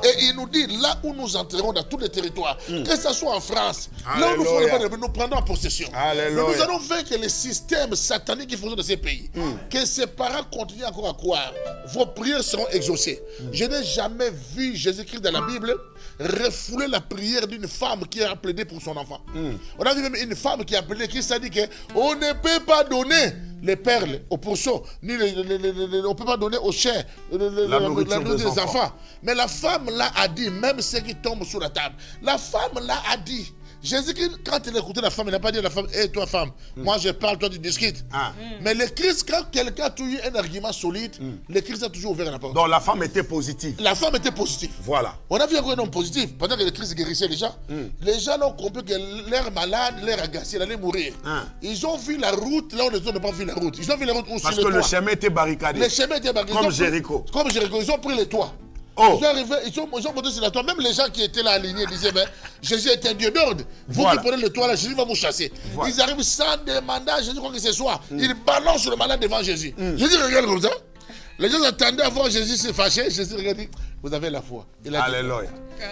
Et il nous dit, là où nous entrerons dans tous les territoires, que ce soit en France, là où nous prendrons en possession. Nous allons vaincre les systèmes sataniques qui fonctionnent dans ces pays. Que ces parents continuent encore à croire. Vos prières seront exaucées. Je n'ai jamais vu Jésus-Christ dans la Bible refouler la prière d'une femme qui a plaidé pour son enfant. On a vu même une femme qui a plaidé, qui s'est dit qu'on ne peut pas donner les perles aux pourceaux, ni on ne peut pas donner aux chers la nourriture des enfants. Mais la femme là a dit, même ceux qui tombent sur la table, la femme là a dit, Jésus-Christ, quand il a écouté la femme, il n'a pas dit à la femme, hé toi femme, moi je parle, toi tu discutes. Mais le Christ, quand quelqu'un a eu un argument solide, le Christ a toujours ouvert la porte. Donc la femme était positive. La femme était positive. Voilà. On a vu un homme positif. Pendant que le Christ guérissait les gens, les gens ont compris que l'air malade, l'air agacé, il allait mourir. Ils ont vu la route là où les autres n'ont pas vu la route. Ils ont vu la route où parce que le chemin était barricadé. Le chemin était barricadé. Comme Jéricho. Comme Jéricho. Ils ont pris les toits. Ils sont arrivés, ils ont monté sur la toit. Même les gens qui étaient là alignés disaient, mais Jésus est un Dieu d'ordre. Vous qui prenez le toit là, Jésus va vous chasser. Ils arrivent sans demander à Jésus quoi que ce soit. Ils balancent le malade devant Jésus. Jésus regarde comme ça. Les gens attendaient à voir Jésus se fâcher. Jésus regarde, dit, vous avez la foi. Alléluia.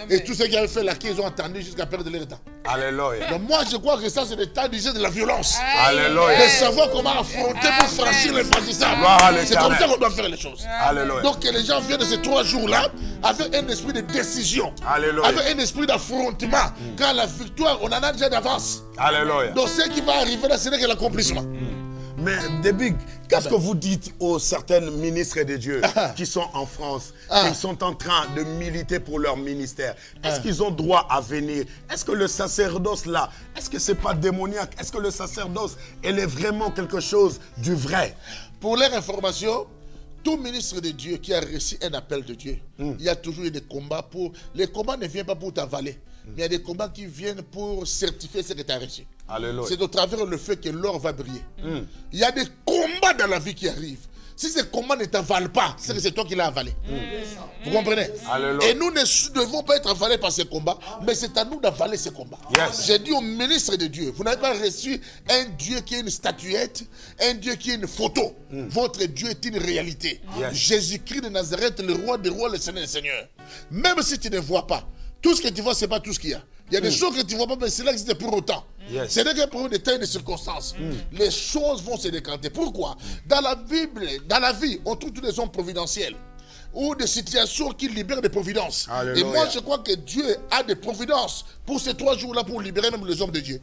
Et tous ceux qui avaient fait la quai, ils ont attendu jusqu'à perdre leur temps. Alléluia. Donc moi, je crois que ça, c'est le temps d'user de la violence. Alléluia. De savoir comment affronter pour franchir l'infranchissable. C'est comme ça qu'on doit faire les choses. Alléluia. Donc que les gens viennent de ces 3 jours-là avec un esprit de décision. Alléluia. Avec un esprit d'affrontement. Car la victoire, on en a déjà d'avance. Alléluia. Donc ce qui va arriver là, ce n'est que l'accomplissement. Mais Debig, Qu'est-ce que vous dites aux certains ministres de Dieu qui sont en France, qui sont en train de militer pour leur ministère? Est-ce qu'ils ont droit à venir? Est-ce que le sacerdoce là, est-ce que c'est pas démoniaque? Est-ce que le sacerdoce, elle est vraiment quelque chose du vrai? Pour leur information, tout ministre de Dieu qui a reçu un appel de Dieu, il y a toujours eu des combats pour... Les combats ne viennent pas pour t'avaler, mais il y a des combats qui viennent pour certifier ce que tu as reçu. C'est au travers le fait que l'or va briller. Il y a des combats dans la vie qui arrivent. Si ces combats ne t'avalent pas, c'est que c'est toi qui l'as avalé. Vous comprenez? Et nous ne devons pas être avalés par ces combats, mais c'est à nous d'avaler ces combats. J'ai dit au ministre de Dieu, vous n'avez pas reçu un Dieu qui est une statuette, un Dieu qui est une photo. Votre Dieu est une réalité. Jésus-Christ de Nazareth, le roi des rois, le Seigneur des seigneurs. Même si tu ne vois pas, tout ce que tu vois, ce n'est pas tout ce qu'il y a. Il y a des choses que tu ne vois pas, mais cela existe pour autant. C'est n'est qu'un problème de temps et de circonstances. Les choses vont se décanter. Pourquoi? Dans la Bible, dans la vie, on trouve tous les hommes providentiels ou des situations qui libèrent des providences. Et moi, je crois que Dieu a des providences pour ces 3 jours-là pour libérer même les hommes de Dieu.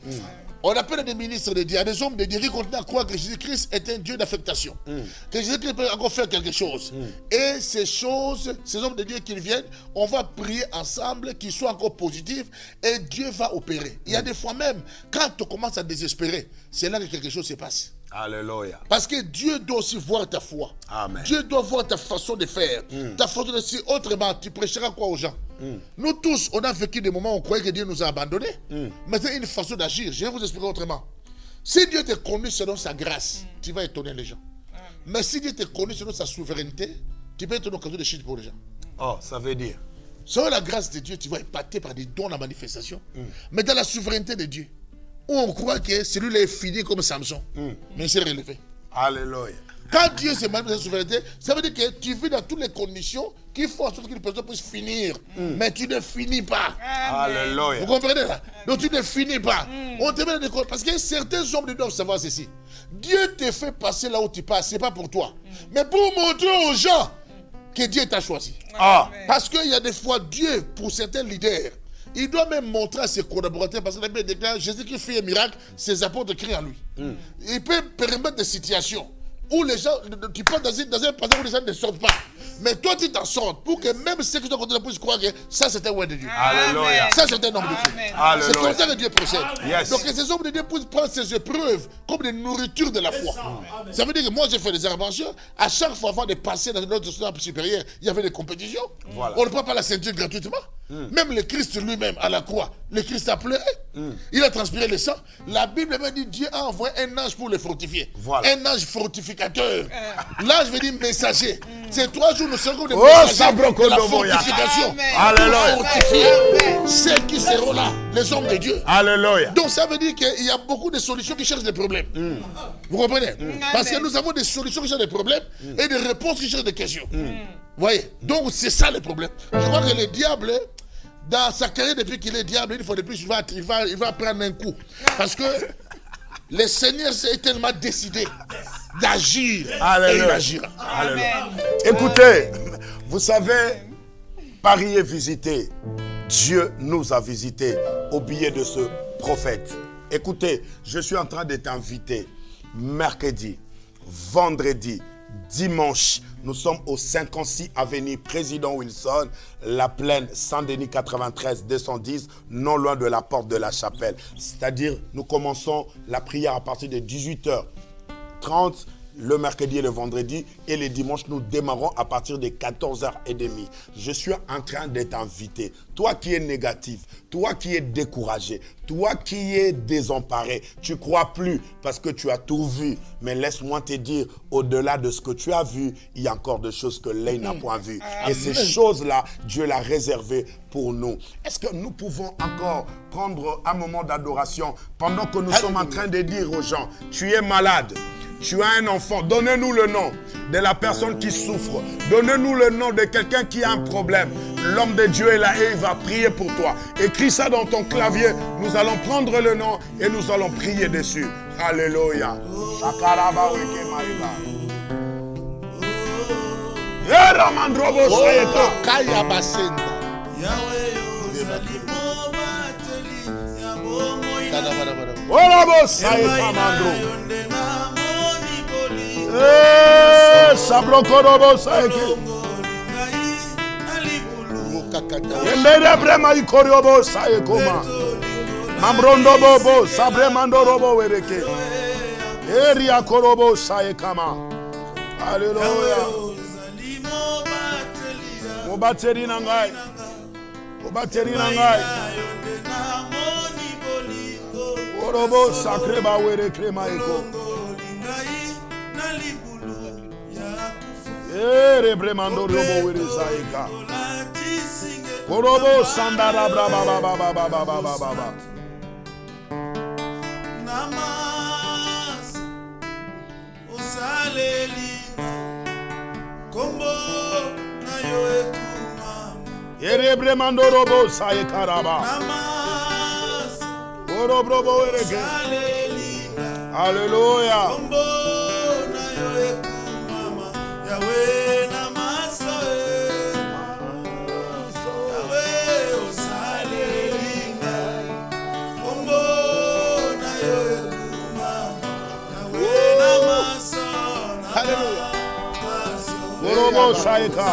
On appelle des ministres de Dieu, des hommes de Dieu qui continuent à croire que Jésus-Christ est un Dieu d'affectation. Que Jésus-Christ peut encore faire quelque chose. Et ces choses, ces hommes de Dieu qui viennent, on va prier ensemble, qu'ils soient encore positifs, et Dieu va opérer. Il y a des fois même, quand on commence à désespérer, c'est là que quelque chose se passe. Alléluia. Parce que Dieu doit aussi voir ta foi. Amen. Dieu doit voir ta façon de faire. Ta façon de dire autrement, tu prêcheras quoi aux gens? Nous tous, on a vécu des moments où on croyait que Dieu nous a abandonnés. Mais c'est une façon d'agir. Je vais vous expliquer autrement. Si Dieu te conduit selon sa grâce, tu vas étonner les gens. Mais si Dieu te conduit selon sa souveraineté, tu peux être une occasion de chute pour les gens. Oh, ça veut dire? Selon la grâce de Dieu, tu vas épater par des dons, la manifestation. Mais dans la souveraineté de Dieu, où on croit que celui-là est fini comme Samson, mais il s'est relevé. Alléluia. Quand Dieu se manifeste sa souveraineté, ça veut dire que tu vis dans toutes les conditions qui font en sorte qu'une personne puisse finir. Mais tu ne finis pas. Alléluia. Vous comprenez là? Donc tu ne finis pas. On te met dans des... Parce que certains hommes doivent savoir ceci. Dieu te fait passer là où tu passes, ce n'est pas pour toi. Mais pour montrer aux gens que Dieu t'a choisi. Parce qu'il y a des fois, Dieu, pour certains leaders, il doit même montrer à ses collaborateurs, parce que la Bible déclare, Jésus-Christ fait un miracle, ses apôtres crient en lui. Il peut permettre des situations où les gens, tu passes dans un passage où les gens ne sortent pas. Mais toi, tu t'en sors pour que même ceux qui sont contre la puissent croire que ça, c'est un roi de Dieu. Alléluia. Ça, c'est un homme de Dieu. C'est comme ça que Dieu procède. Donc, ces hommes de Dieu puissent prendre ces épreuves comme des nourritures de la foi. Ça veut dire que moi, j'ai fait des interventions. À chaque fois, avant de passer dans notre stade supérieur, il y avait des compétitions. On ne prend pas la ceinture gratuitement. Même le Christ lui-même, à la croix, le Christ a pleuré. Il a transpiré le sang. La Bible m'a dit Dieu a envoyé un ange pour le fortifier. Un ange fortificateur. L'ange veut dire messager. Ces 3 jours, nous serons des messagers de la fortification. Pour fortifier ceux qui seront là, les hommes de Dieu. Alléluia. Donc ça veut dire qu'il y a beaucoup de solutions qui cherchent des problèmes. Vous comprenez? Parce que nous avons des solutions qui cherchent des problèmes et des réponses qui cherchent des questions. Vous voyez? Donc c'est ça le problème. Je crois que le diable, dans sa carrière depuis qu'il est diable, une fois de plus, il va prendre un coup. Parce que le Seigneur s'est tellement décidé d'agir. Et il agira. Écoutez, vous savez, Paris est visité. Dieu nous a visités au billet de ce prophète. Écoutez, je suis en train de t'inviter mercredi, vendredi, dimanche. Nous sommes au 56 avenue Président Wilson, La Plaine, Saint-Denis 93 210, non loin de la porte de la chapelle. C'est-à-dire, nous commençons la prière à partir de 18h30, le mercredi et le vendredi, et les dimanches, nous démarrons à partir de 14h30. Je suis en train de t'inviter. Toi qui es négatif, toi qui es découragé, toi qui es désemparé, tu ne crois plus parce que tu as tout vu. Mais laisse-moi te dire, au-delà de ce que tu as vu, il y a encore des choses que l'œil n'a point vues. Et ces choses-là, Dieu l'a réservé pour nous. Est-ce que nous pouvons encore prendre un moment d'adoration pendant que nous sommes en train de dire aux gens, tu es malade? Tu as un enfant, donnez-nous le nom de la personne qui souffre. Donnez-nous le nom de quelqu'un qui a un problème. L'homme de Dieu est là et il va prier pour toi. Écris ça dans ton clavier. Nous allons prendre le nom et nous allons prier dessus. Alléluia. Sabrokorobo saeke. Endere brema ikoriobo saekoma. Mambrondo bobo sabremando robo wereke. Eria korobo saekama. Hallelujah. Obateri nangai. Obateri nangai. Orobo sacré ba were krema eko. Rebremando robo were saeka. Orobo sandara bra ba ba ba ba ba ba ba ba ba. Namas osaleli kombo na yo ekuma. Rebremando robo saeka raba. Namas Orobo were ke. Hallelujah. kombo na yo ekuma. Yahweh namaso. Orobo saeka.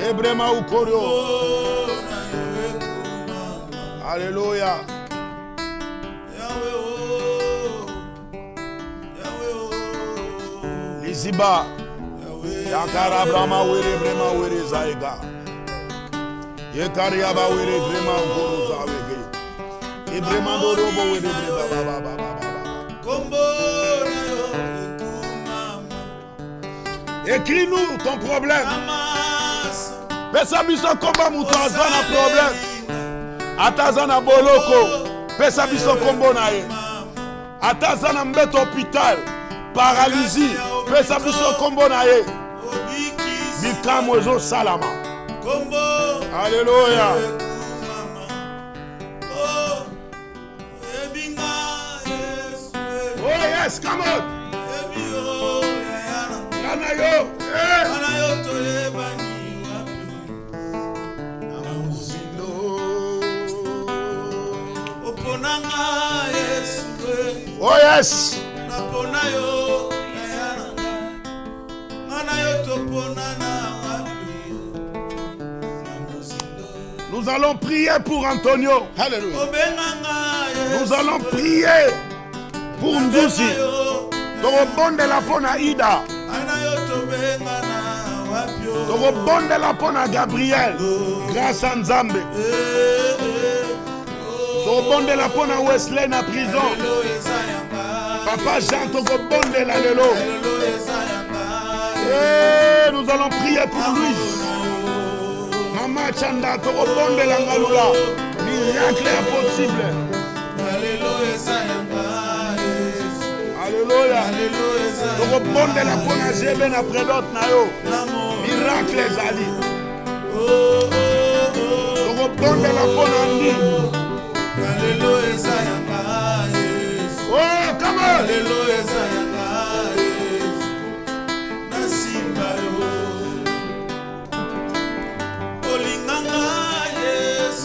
Ebrema ukorio. Hallelujah. Liziba. Yakara brama were brema were zaega. Yekaria ba were brema ukoro zawege. Ebrema robo were brema ba ba ba ba ba. Kombo. Écris-nous ton problème. Pesa biso komba muto azana problème. Atazana boloko. Pesa biso kombo na ye. Atazana mbeto hôpital. Paralysie. Pesa biso kombo na ye. Bikamo zo salama. Alléluia. Oh yes, come on. Anayo, anayo tolebani wapi oponanga Yesu. Oh yes. Naponayo anayo toponana wapi. Nous allons prier pour Antonio. Alléluia. Nous allons prier pour Ndouzi. Torobonde la pona Ida. Torobonde la pona Gabriel. Grâce à Nzambe. Torobonde la pona Wesley na prison. Papa Jean Torobonde la lelo. Et nous allons prier pour lui. Maman Chanda Torobonde la ngalula. Miracle impossible. Alléluia. Torobonde la pona Jeben après d'autres nayo. Miracle ezali. Torobonde la pona Ndi. Oh, come on.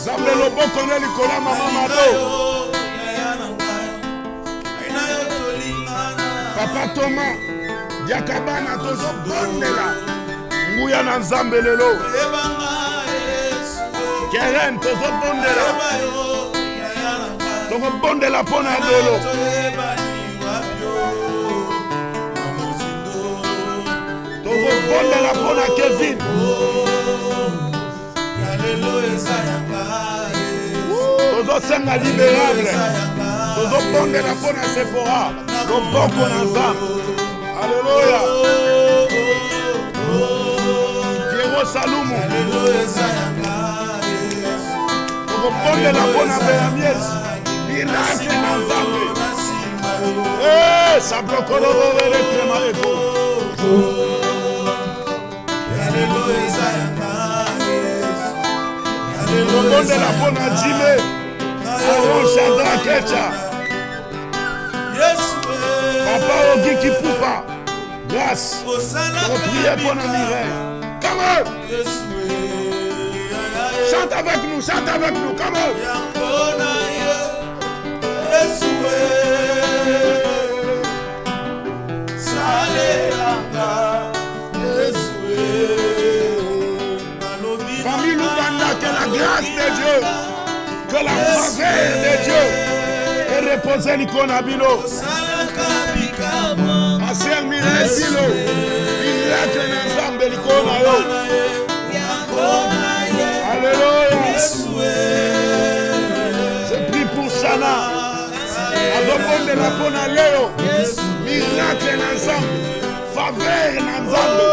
Zambe loboko na likola mama mado. Papa Thomas, Diakabana, tozo bondela. Nguya na Nzambe lelo. Keren, tozo bondela. Tozo bondela pona dolo. Tozo bondela pona Kevin. Tozo senga libérable. Tozo bondela pona Sephora. Loboko na Nzambe. Alléluia. Diego Salumu. Tozo la pona Beamies. Miracle na Nzambe. Eh, sablokoro vere krema eko. Tozo la pona Jime. Aron Chandra Kecha. Papa Ogiki Poupa, grâce, on prie pour nos Mireille. Come on! Chante avec nous, come on! la faveur de Dieu est reposée l'icône bilo. Ma sœur Mireille Bilo, miracle n'ensemble l'icône yo. Alléluia. Je prie pour Chana. Azobonde la pona leo. Miracle n'ensemble. Faveur n'ensemble.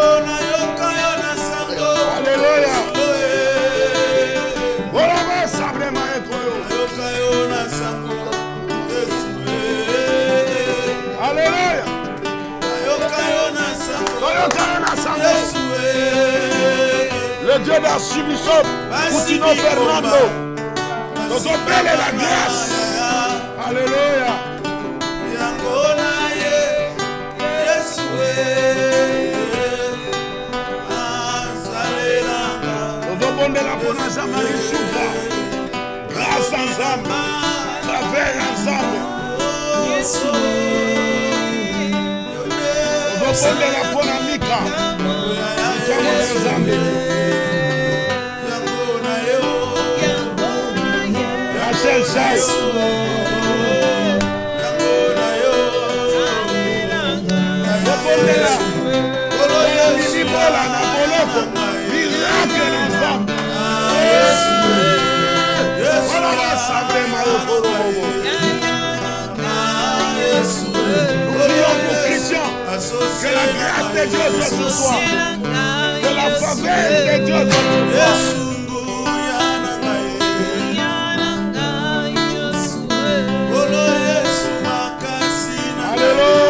Alléluia. Voilà sabre maître yo. Alléluia. Le Dieu d'Archibishop Coutinho Fernando nous appelle la grâce. Alléluia. Nous avons de la bonne Marie Choupa. Grâce ensemble. Faveur ensemble. Nous avons de la bonne Mika. Nous avons ensemble. Rachel Chai. Que la grâce de Dieu soit sur toi. Que la faveur de Dieu soit sur toi. Alléluia.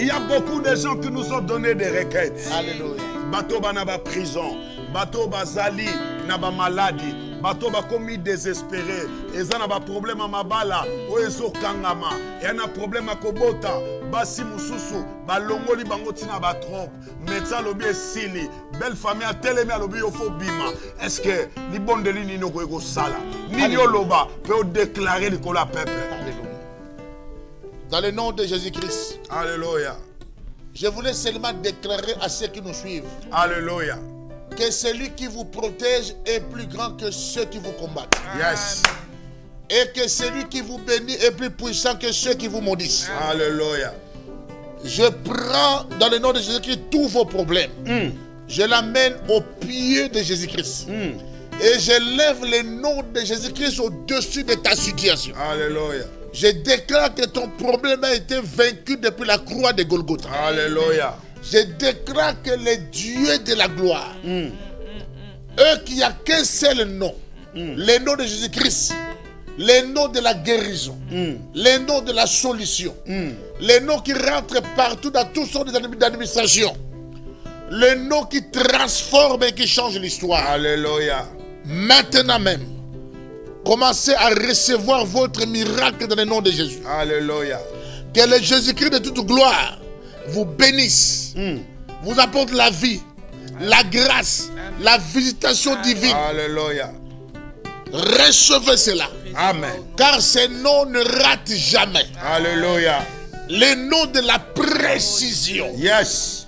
Il y a beaucoup de gens qui nous ont donné des requêtes. Alléluia. Bateau ba prison, bateau bazali naba maladie, bateau ba commis désespéré, ezana ba problème à mabala, o ezo kangama, et un problème à kobota, basi mususu, ba longoli bango tina ba trop, médecin lobi esili, belle famille a télémé à lobi ofo bima. Est-ce que ni bon de l'ini no go sala, ni loba peut déclarer le cola peuple. Alléluia. Dans le nom de Jésus-Christ. Alléluia. Je voulais seulement déclarer à ceux qui nous suivent. Alléluia. Que celui qui vous protège est plus grand que ceux qui vous combattent. Yes. Et que celui qui vous bénit est plus puissant que ceux qui vous maudissent. Alléluia. Je prends dans le nom de Jésus-Christ tous vos problèmes. Je l'amène au pied de Jésus-Christ. Et je lève le nom de Jésus-Christ au-dessus de ta situation. Alléluia. Je déclare que ton problème a été vaincu depuis la croix de Golgotha. Alléluia. Je déclare que le Dieu de la gloire, eux qui a qu'un seul nom, le nom de Jésus-Christ, le nom de la guérison, le nom de la solution, le nom qui rentre partout dans toutes sortes d'administration, le nom qui transforme et qui change l'histoire. Alléluia. Maintenant même, commencez à recevoir votre miracle dans le nom de Jésus. Alléluia. Que le Jésus-Christ de toute gloire vous bénisse, vous apporte la vie, la grâce, la visitation divine. Alléluia. Recevez cela. Amen. Car ce nom ne rate jamais. Alléluia. Le nom de la précision. Yes.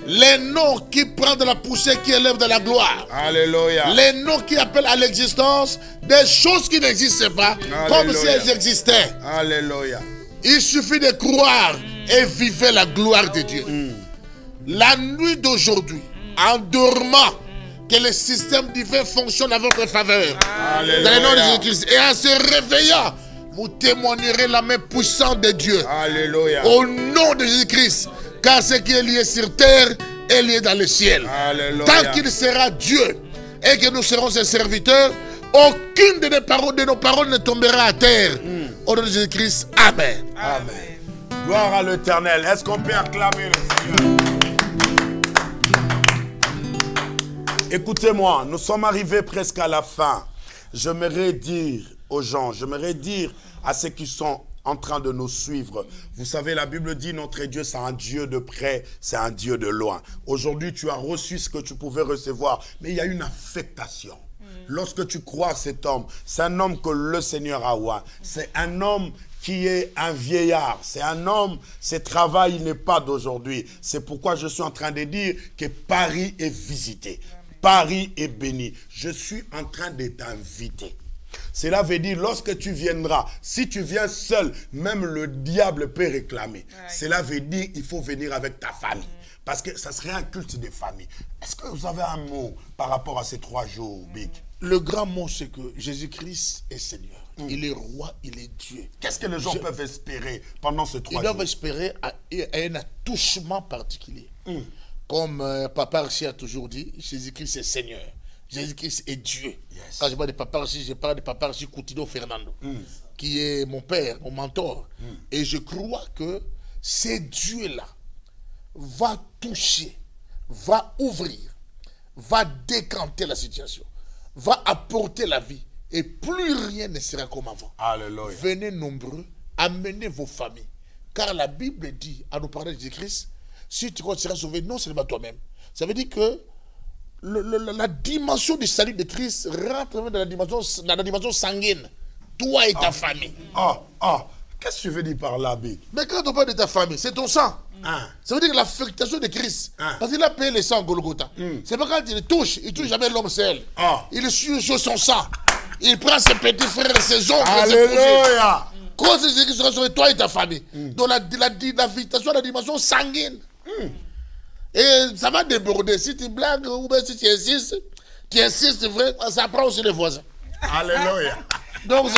Les noms qui prennent de la poussière, qui élèvent de la gloire. Alléluia. Les noms qui appellent à l'existence des choses qui n'existent pas. Alléluia. Comme si elles existaient. Alléluia. Il suffit de croire et vivre la gloire de Dieu. La nuit d'aujourd'hui, en dormant, que le système divin fonctionne à votre faveur. Alléluia. Dans le nom de Jésus-Christ. Et en se réveillant, vous témoignerez la main puissante de Dieu. Alléluia. Au nom de Jésus-Christ. Car ce qui est lié sur terre est lié dans le ciel. Alléluia. Tant qu'il sera Dieu et que nous serons ses serviteurs, aucune de nos paroles ne tombera à terre. Au nom de Jésus-Christ. Amen. Amen. Gloire à l'Éternel. Est-ce qu'on peut acclamer le Seigneur? Écoutez-moi, nous sommes arrivés presque à la fin. J'aimerais dire aux gens, j'aimerais dire à ceux qui sont en train de nous suivre. Vous savez, la Bible dit notre Dieu, c'est un Dieu de près, c'est un Dieu de loin. Aujourd'hui, tu as reçu ce que tu pouvais recevoir, mais il y a une affectation. Lorsque tu crois à cet homme, c'est un homme que le Seigneur a oint. C'est un homme qui est un vieillard. C'est un homme, ce travail n'est pas d'aujourd'hui. C'est pourquoi je suis en train de dire que Paris est visité. Paris est béni. Je suis en train de t'inviter. Cela veut dire, lorsque tu viendras, si tu viens seul, même le diable peut réclamer. Cela veut dire, il faut venir avec ta famille. Parce que ça serait un culte de famille. Est-ce que vous avez un mot par rapport à ces 3 jours, Big? Le grand mot, c'est que Jésus-Christ est Seigneur. Il est roi, il est Dieu. Qu'est-ce que les gens peuvent espérer pendant ces 3 jours? Ils doivent espérer à un attouchement particulier. Comme Papa Archie a toujours dit, Jésus-Christ est Seigneur. Jésus-Christ est Dieu. Yes. Quand je parle de Papa Archie, je parle de Papa Archie Coutinho Fernando, qui est mon père, mon mentor. Et je crois que ce Dieu-là va toucher, va ouvrir, va décanter la situation, va apporter la vie. Et plus rien ne sera comme avant. Alléluia. Venez nombreux, amenez vos familles. Car la Bible dit, à nous parler de Jésus-Christ, si tu seras sauvé, non seulement toi-même. Ça veut dire que la dimension du salut de Christ rentre dans la dimension sanguine. Toi et ta famille. Qu'est-ce que tu veux dire par là, Big? Mais quand on parle de ta famille, c'est ton sang. Ça veut dire que l'affectation de Christ, parce qu'il a payé le sang Golgotha. C'est pas quand il touche jamais l'homme seul. Il suit sur son sang. Il prend ses petits frères et ses oncles. Alléluia. Quand c'est Jésus qui sera sauvé, toi et ta famille. Donc l'affectation de la dimension sanguine. Et ça va déborder. Si tu blagues ou bien si tu insistes vrai, ça prend aussi les voisins. Alléluia. Donc,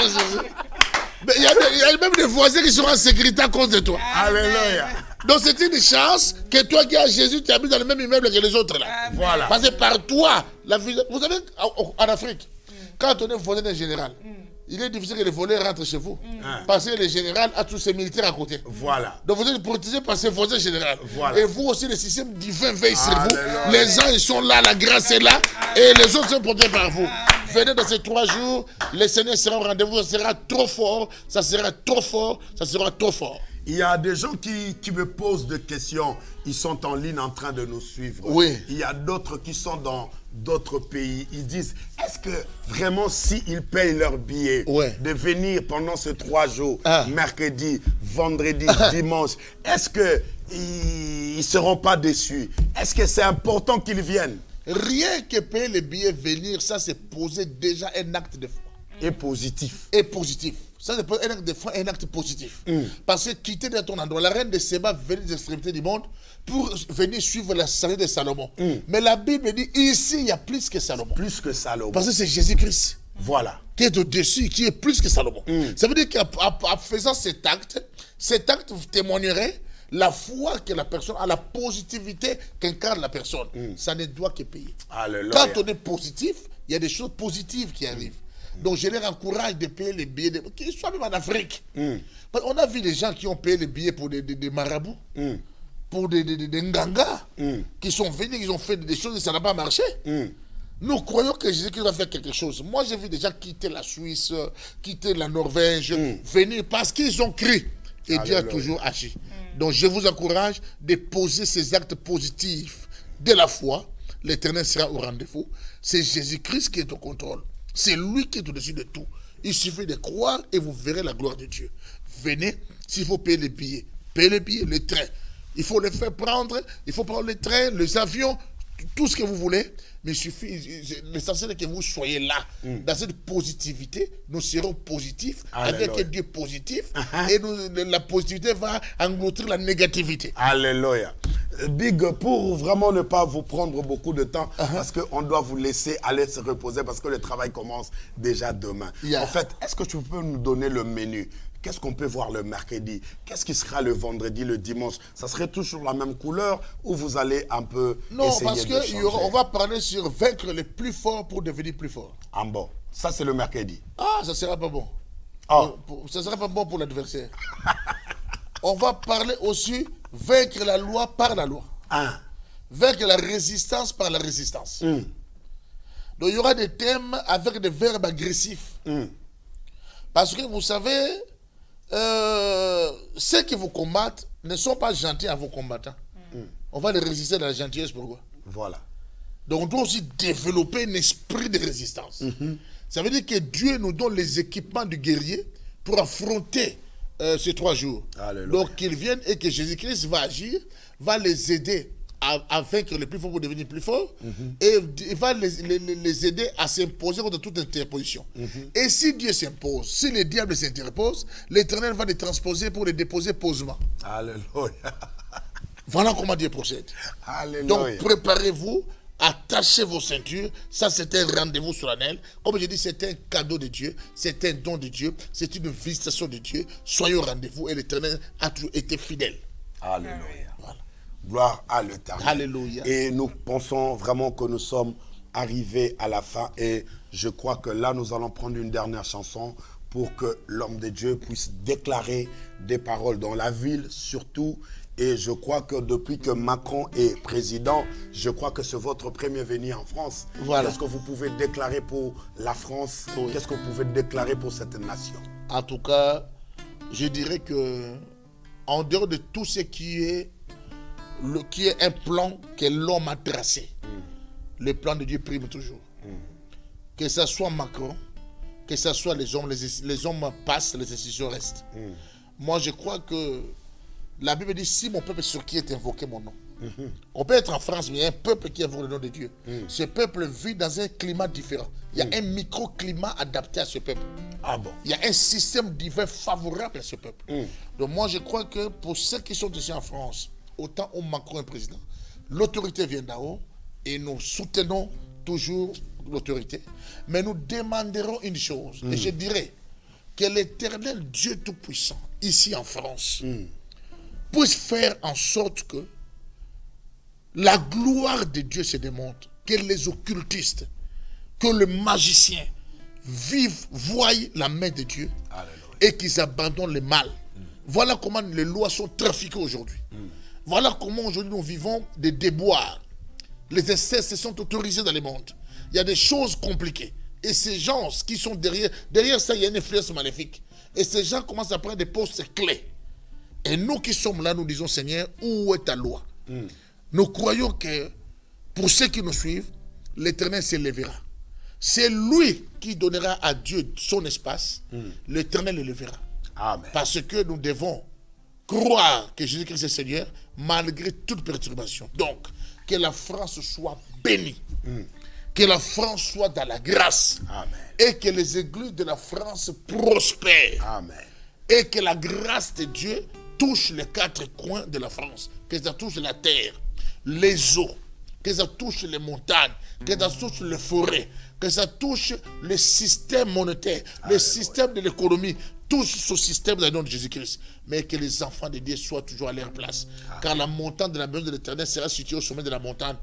il y a même des voisins qui seront en sécurité à cause de toi. Alléluia. Donc, c'est une chance que toi qui as Jésus, tu habites dans le même immeuble que les autres là. Voilà. Parce que par toi, vous savez, en Afrique, quand on est voisin en général, il est difficile que les voleurs rentrent chez vous. Parce que le général a tous ses militaires à côté. Voilà. Donc vous êtes protégé par ces voisins généraux. Voilà. Et vous aussi, le système divin veille sur vous. Les gens, ils sont là, la grâce est là. Et les autres sont protégés par vous. Venez dans ces 3 jours, le Seigneur sera au rendez-vous. Ça sera trop fort, ça sera trop fort, ça sera trop fort. Il y a des gens qui me posent des questions. Ils sont en ligne en train de nous suivre. Oui. Il y a d'autres qui sont dans d'autres pays. Ils disent, est-ce que vraiment s'ils payent leur billet de venir pendant ces 3 jours, mercredi, vendredi, dimanche, est-ce qu'ils ne seront pas déçus? Est-ce que c'est important qu'ils viennent? Rien que payer les billets, venir, ça c'est poser déjà un acte de foi. Et positif. Et positif. Ça, c'est un acte de foi, un acte positif. Parce que quitter de ton endroit, la reine de Séba venait des extrémités du monde pour venir suivre la sagesse de Salomon. Mais la Bible dit, ici, il y a plus que Salomon. Plus que Salomon. Parce que c'est Jésus-Christ. Voilà. Qui est au-dessus, qui est plus que Salomon. Ça veut dire qu'en faisant cet acte témoignerait la foi que la personne a, la positivité qu'incarne la personne. Ça ne doit que payer. Alléluia. Quand on est positif, il y a des choses positives qui arrivent. Donc je les encourage de payer les billets, qu'ils soient même en Afrique. On a vu des gens qui ont payé les billets pour des marabouts, pour des ngangas, qui sont venus, ils ont fait des choses et ça n'a pas marché. Nous croyons que Jésus-Christ va faire quelque chose. Moi, j'ai vu des gens quitter la Suisse, quitter la Norvège, venir parce qu'ils ont cru. Et Dieu a toujours agi. Donc je vous encourage de poser ces actes positifs de la foi. L'Éternel sera au rendez-vous. C'est Jésus-Christ qui est au contrôle. C'est lui qui est au-dessus de tout. Il suffit de croire et vous verrez la gloire de Dieu. Venez, s'il faut payer les billets, payez les billets, les trains. Il faut les faire prendre, il faut prendre les trains, les avions, tout ce que vous voulez. Mais il suffit, l'essentiel est que vous soyez là. Dans cette positivité, nous serons positifs, avec un Dieu positif. Et la positivité va engloutir la négativité. Alléluia. Big, pour vraiment ne pas vous prendre beaucoup de temps, parce qu'on doit vous laisser aller se reposer, parce que le travail commence déjà demain. En fait, est-ce que tu peux nous donner le menu? Qu'est-ce qu'on peut voir le mercredi? Qu'est-ce qui sera le vendredi, le dimanche? Ça serait toujours la même couleur ou vous allez un peu essayer parce de changer? on va parler sur vaincre les plus forts pour devenir plus fort. Ah bon, ça c'est le mercredi. Ah, ça ne sera pas bon. Ça ne sera pas bon pour l'adversaire. On va parler aussi vaincre la loi par la loi. Vaincre la résistance par la résistance. Donc il y aura des thèmes avec des verbes agressifs. Parce que vous savez, ceux qui vous combattent ne sont pas gentils à vos combattants. On va les résister dans la gentillesse, pourquoi? Voilà. Donc on doit aussi développer un esprit de résistance. Ça veut dire que Dieu nous donne les équipements du guerrier pour affronter ces 3 jours. Alléluia. Donc qu'ils viennent et que Jésus-Christ va agir, va les aider à vaincre les plus forts pour devenir plus forts, et il va les aider à s'imposer contre toute interposition. Et si Dieu s'impose, si le diable s'interpose, l'Éternel va les transposer pour les déposer posement. Alléluia. Voilà comment Dieu procède. Alléluia. Donc préparez-vous, attachez vos ceintures. Ça, c'est un rendez-vous solennel. Comme je dis, c'est un cadeau de Dieu, c'est un don de Dieu, c'est une visitation de Dieu. Soyez au rendez-vous et l'Éternel a toujours été fidèle. Alléluia. Voilà. Gloire à l'Éternel. Alléluia. Et nous pensons vraiment que nous sommes arrivés à la fin. Et je crois que là, nous allons prendre une dernière chanson pour que l'homme de Dieu puisse déclarer des paroles dans la ville, surtout. Et je crois que depuis que Macron est président, je crois que c'est votre premier venu en France. Voilà. Qu'est-ce que vous pouvez déclarer pour la France? Qu'est-ce que vous pouvez déclarer pour cette nation? En tout cas, je dirais que en dehors de tout ce qui est un plan que l'homme a tracé, le plan de Dieu prime toujours. Que ce soit Macron, que ce soit les hommes passent, les décisions restent. Moi, je crois que la Bible dit, si mon peuple sur qui est invoqué mon nom. On peut être en France, mais il y a un peuple qui invoque le nom de Dieu. Ce peuple vit dans un climat différent. Il y a un microclimat adapté à ce peuple. Ah bon? Il y a un système divin favorable à ce peuple. Donc moi, je crois que pour ceux qui sont ici en France, autant où Macron est président, l'autorité vient d'en haut et nous soutenons toujours l'autorité. Mais nous demanderons une chose, et je dirais que l'Éternel Dieu Tout-Puissant, ici en France, puisse faire en sorte que la gloire de Dieu se démontre, que les occultistes, que les magiciens voient la main de Dieu. Alléluia. Et qu'ils abandonnent le mal. Voilà comment les lois sont trafiquées aujourd'hui. Voilà comment aujourd'hui nous vivons des déboires. Les excès sont autorisés dans le monde. Il y a des choses compliquées. Et ces gens qui sont derrière ça, il y a une influence maléfique. Et ces gens commencent à prendre des postes clés. Et nous qui sommes là, nous disons, Seigneur, où est ta loi? Nous croyons que pour ceux qui nous suivent, l'Éternel s'élèvera. C'est lui qui donnera à Dieu son espace. L'Éternel l'élèvera. Amen. Parce que nous devons croire que Jésus-Christ est Seigneur malgré toute perturbation. Donc, que la France soit bénie. Que la France soit dans la grâce. Amen. Et que les églises de la France prospèrent. Amen. Et que la grâce de Dieu touche les quatre coins de la France. Que ça touche la terre, les eaux, que ça touche les montagnes, que ça touche les forêts, que ça touche le système monétaire, le système de l'économie, tout ce système dans le nom de Jésus-Christ. Mais que les enfants de Dieu soient toujours à leur place. Car la montagne de la maison de l'Éternel sera située au sommet de la montagne.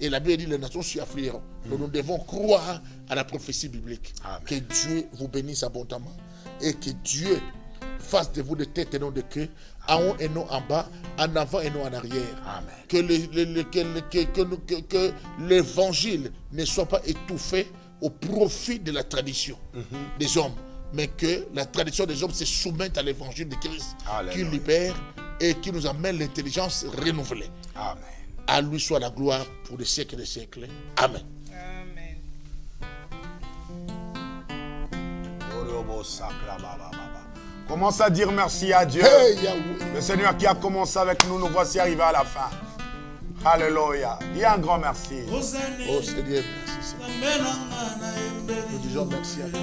Et la Bible dit les nations s'y affliront. Nous devons croire à la prophétie biblique. Amen. Que Dieu vous bénisse abondamment. Et que Dieu fasse de vous de tête et non de queue, en haut et non en bas, en avant et non en arrière. Amen. Que l'évangile ne soit pas étouffé au profit de la tradition des hommes, mais que la tradition des hommes se soumette à l'évangile de Christ. Alléluia. Qui libère et qui nous amène l'intelligence renouvelée. Amen. À lui soit la gloire pour des siècles et des siècles. Amen. Amen. Commence à dire merci à Dieu. Hey, Yahweh. Le Seigneur qui a commencé avec nous, nous voici arrivés à la fin. Alléluia. Dis un grand merci. Oh Seigneur, merci Seigneur. Nous disons merci à toi.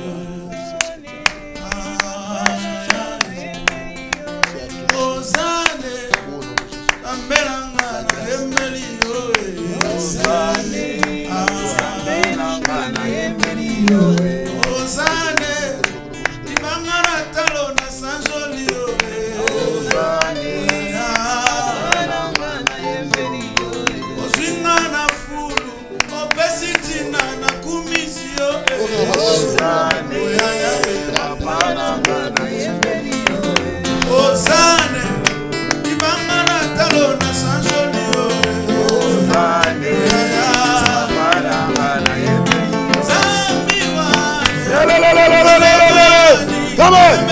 Come on.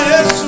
Yes.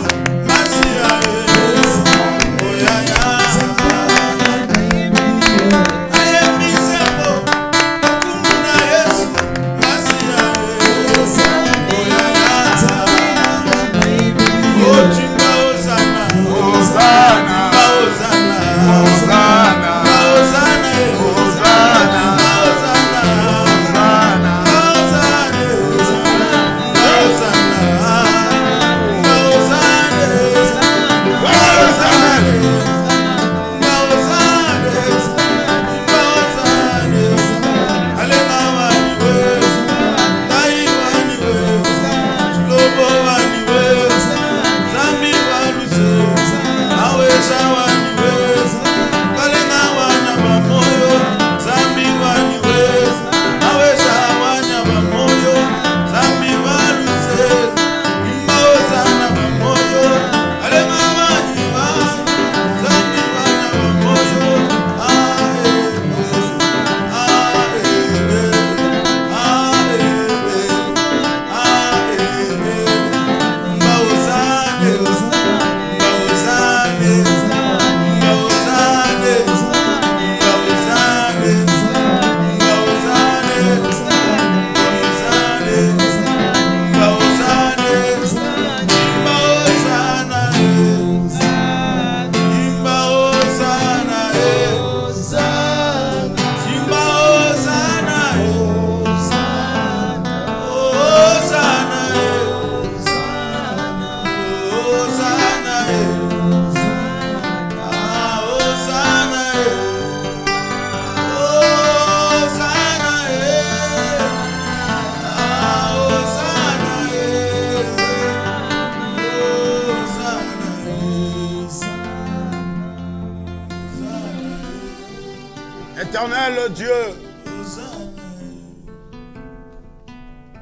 Éternel Dieu,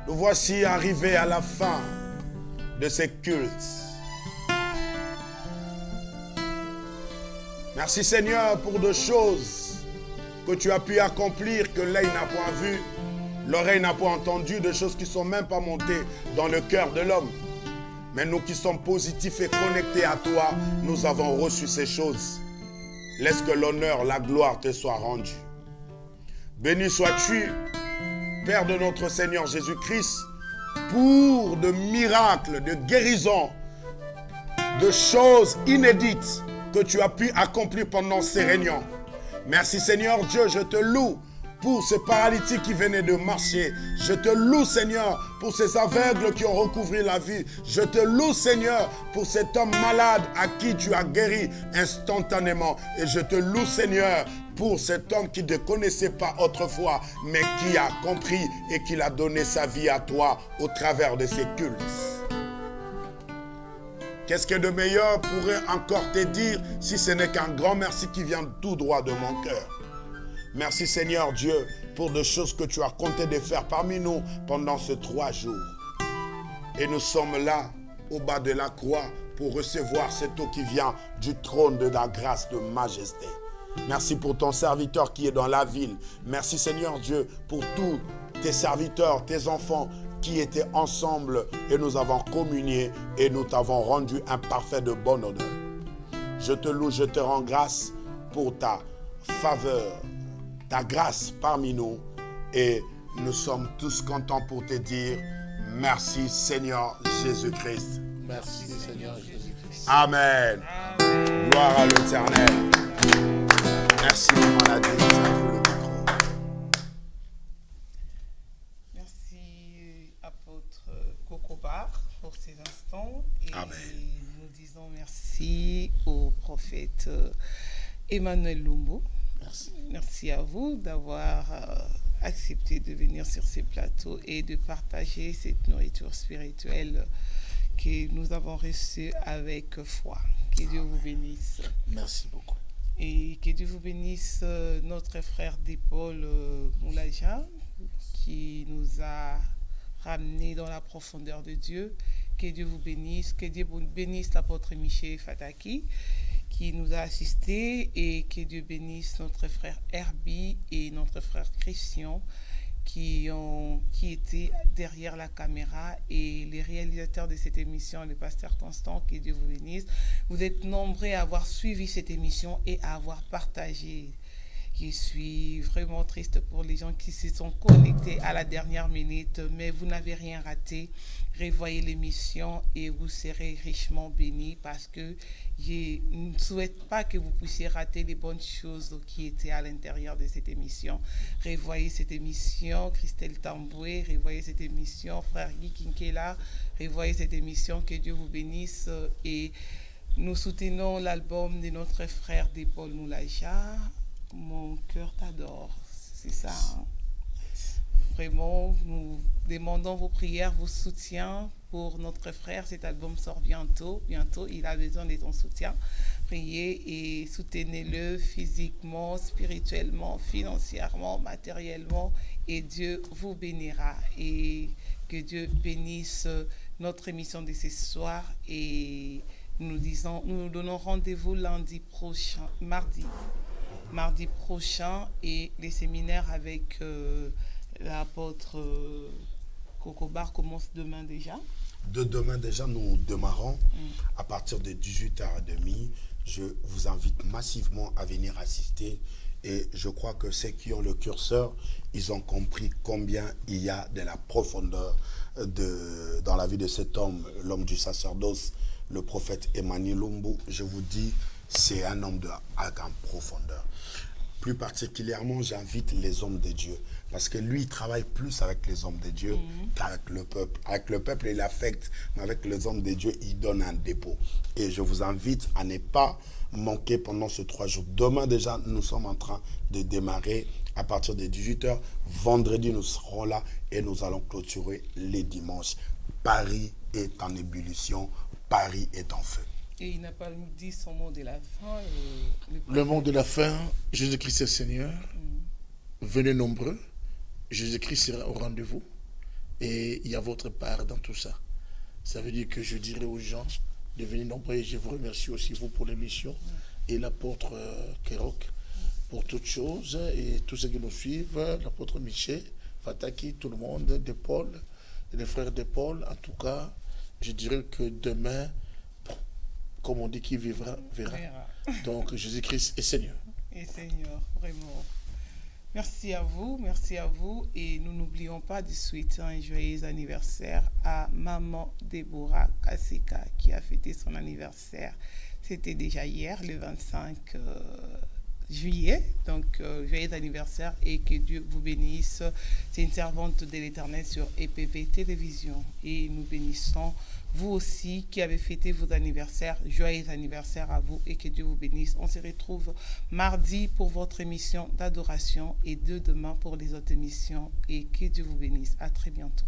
nous voici arrivés à la fin de ces cultes. Merci Seigneur pour de choses que tu as pu accomplir, que l'œil n'a point vu, l'oreille n'a pas entendu, de choses qui ne sont même pas montées dans le cœur de l'homme. Mais nous qui sommes positifs et connectés à toi, nous avons reçu ces choses. Laisse que l'honneur, la gloire te soit rendue. Béni sois-tu, Père de notre Seigneur Jésus-Christ, pour de miracles, de guérisons, de choses inédites que tu as pu accomplir pendant ces réunions. Merci Seigneur Dieu, je te loue pour ces paralytiques qui venaient de marcher. Je te loue Seigneur pour ces aveugles qui ont recouvré la vie. Je te loue Seigneur pour cet homme malade à qui tu as guéri instantanément. Et je te loue Seigneur pour cet homme qui ne connaissait pas autrefois, mais qui a compris et qui a donné sa vie à toi au travers de ces cultes. Qu'est-ce que de meilleur pourrait encore te dire si ce n'est qu'un grand merci qui vient tout droit de mon cœur. Merci Seigneur Dieu pour des choses que tu as compté de faire parmi nous pendant ces 3 jours. Et nous sommes là au bas de la croix pour recevoir cette eau qui vient du trône de la grâce de majesté. Merci pour ton serviteur qui est dans la ville. Merci Seigneur Dieu pour tous tes serviteurs, tes enfants qui étaient ensemble et nous avons communié et nous t'avons rendu un parfait de bon honneur. Je te loue, je te rends grâce pour ta faveur, ta grâce parmi nous et nous sommes tous contents pour te dire merci Seigneur Jésus-Christ. Merci Seigneur Jésus-Christ. Amen. Amen. Gloire à l'Éternel. Merci maladie. Merci apôtre Kokobar pour ces instants. Et Amen. nous disons merci au prophète Emmanuel Lumbu. Merci. Merci à vous d'avoir accepté de venir sur ces plateaux et de partager cette nourriture spirituelle que nous avons reçue avec foi. Que Dieu vous bénisse. Merci beaucoup. Et que Dieu vous bénisse notre frère d'épaule Moulaja qui nous a ramenés dans la profondeur de Dieu. Que Dieu vous bénisse. Que Dieu bénisse l'apôtre Michel Fataki qui nous a assistés et que Dieu bénisse notre frère Herbie et notre frère Christian qui étaient derrière la caméra et les réalisateurs de cette émission, le pasteur Constant, que Dieu vous bénisse. Vous êtes nombreux à avoir suivi cette émission et à avoir partagé. Je suis vraiment triste pour les gens qui se sont connectés à la dernière minute, mais vous n'avez rien raté. Revoyez l'émission et vous serez richement bénis parce que je ne souhaite pas que vous puissiez rater les bonnes choses qui étaient à l'intérieur de cette émission. Revoyez cette émission, Christelle Tamboué, revoyez cette émission, frère Guy Kinkela, revoyez cette émission, que Dieu vous bénisse et nous soutenons l'album de notre frère d'épaule Moulaja. Mon cœur t'adore, c'est ça. Hein? Vraiment, nous demandons vos prières, vos soutiens pour notre frère. Cet album sort bientôt. Il a besoin de ton soutien. Priez et soutenez-le physiquement, spirituellement, financièrement, matériellement. Et Dieu vous bénira. Et que Dieu bénisse notre émission de ce soir. Et nous nous donnons rendez-vous mardi prochain et les séminaires avec l'apôtre Kokobar commencent demain déjà. Demain déjà, nous démarrons à partir de 18h30. Je vous invite massivement à venir assister et je crois que ceux qui ont le curseur, ils ont compris combien il y a de la profondeur dans la vie de cet homme, l'homme du sacerdoce, le prophète Emmanuel Lumbu. Je vous dis, c'est un homme avec une profondeur. Plus particulièrement, j'invite les hommes de Dieu. Parce que lui, il travaille plus avec les hommes de Dieu qu'avec le peuple. Avec le peuple, il affecte, mais avec les hommes de Dieu, il donne un dépôt. Et je vous invite à ne pas manquer pendant ces 3 jours. Demain déjà, nous sommes en train de démarrer à partir de 18h. Vendredi, nous serons là et nous allons clôturer les dimanches. Paris est en ébullition, Paris est en feu. Et il n'a pas dit son mot de la fin. Le mot de la fin, Jésus-Christ est Seigneur. venez nombreux. Jésus-Christ sera au rendez-vous. Et il y a votre part dans tout ça. Ça veut dire que je dirais aux gens de venir nombreux. Et je vous remercie aussi, vous, pour l'émission. Et l'apôtre Kerok pour toutes choses. Et tous ceux qui nous suivent. L'apôtre Michel, Fataki, tout le monde, de Paul, les frères de Paul. En tout cas, je dirais que demain, comme on dit, qui vivra, verra. Donc, Jésus-Christ est Seigneur. Et Seigneur, vraiment. Merci à vous. Et nous n'oublions pas de souhaiter un joyeux anniversaire à Maman Déborah Kaseka qui a fêté son anniversaire. C'était déjà hier, le 25 juillet. Donc, joyeux anniversaire et que Dieu vous bénisse. C'est une servante de l'Éternel sur EPV Télévision. Et nous bénissons vous aussi qui avez fêté vos anniversaires. Joyeux anniversaire à vous et que Dieu vous bénisse. On se retrouve mardi pour votre émission d'adoration et demain pour les autres émissions. Et que Dieu vous bénisse. À très bientôt.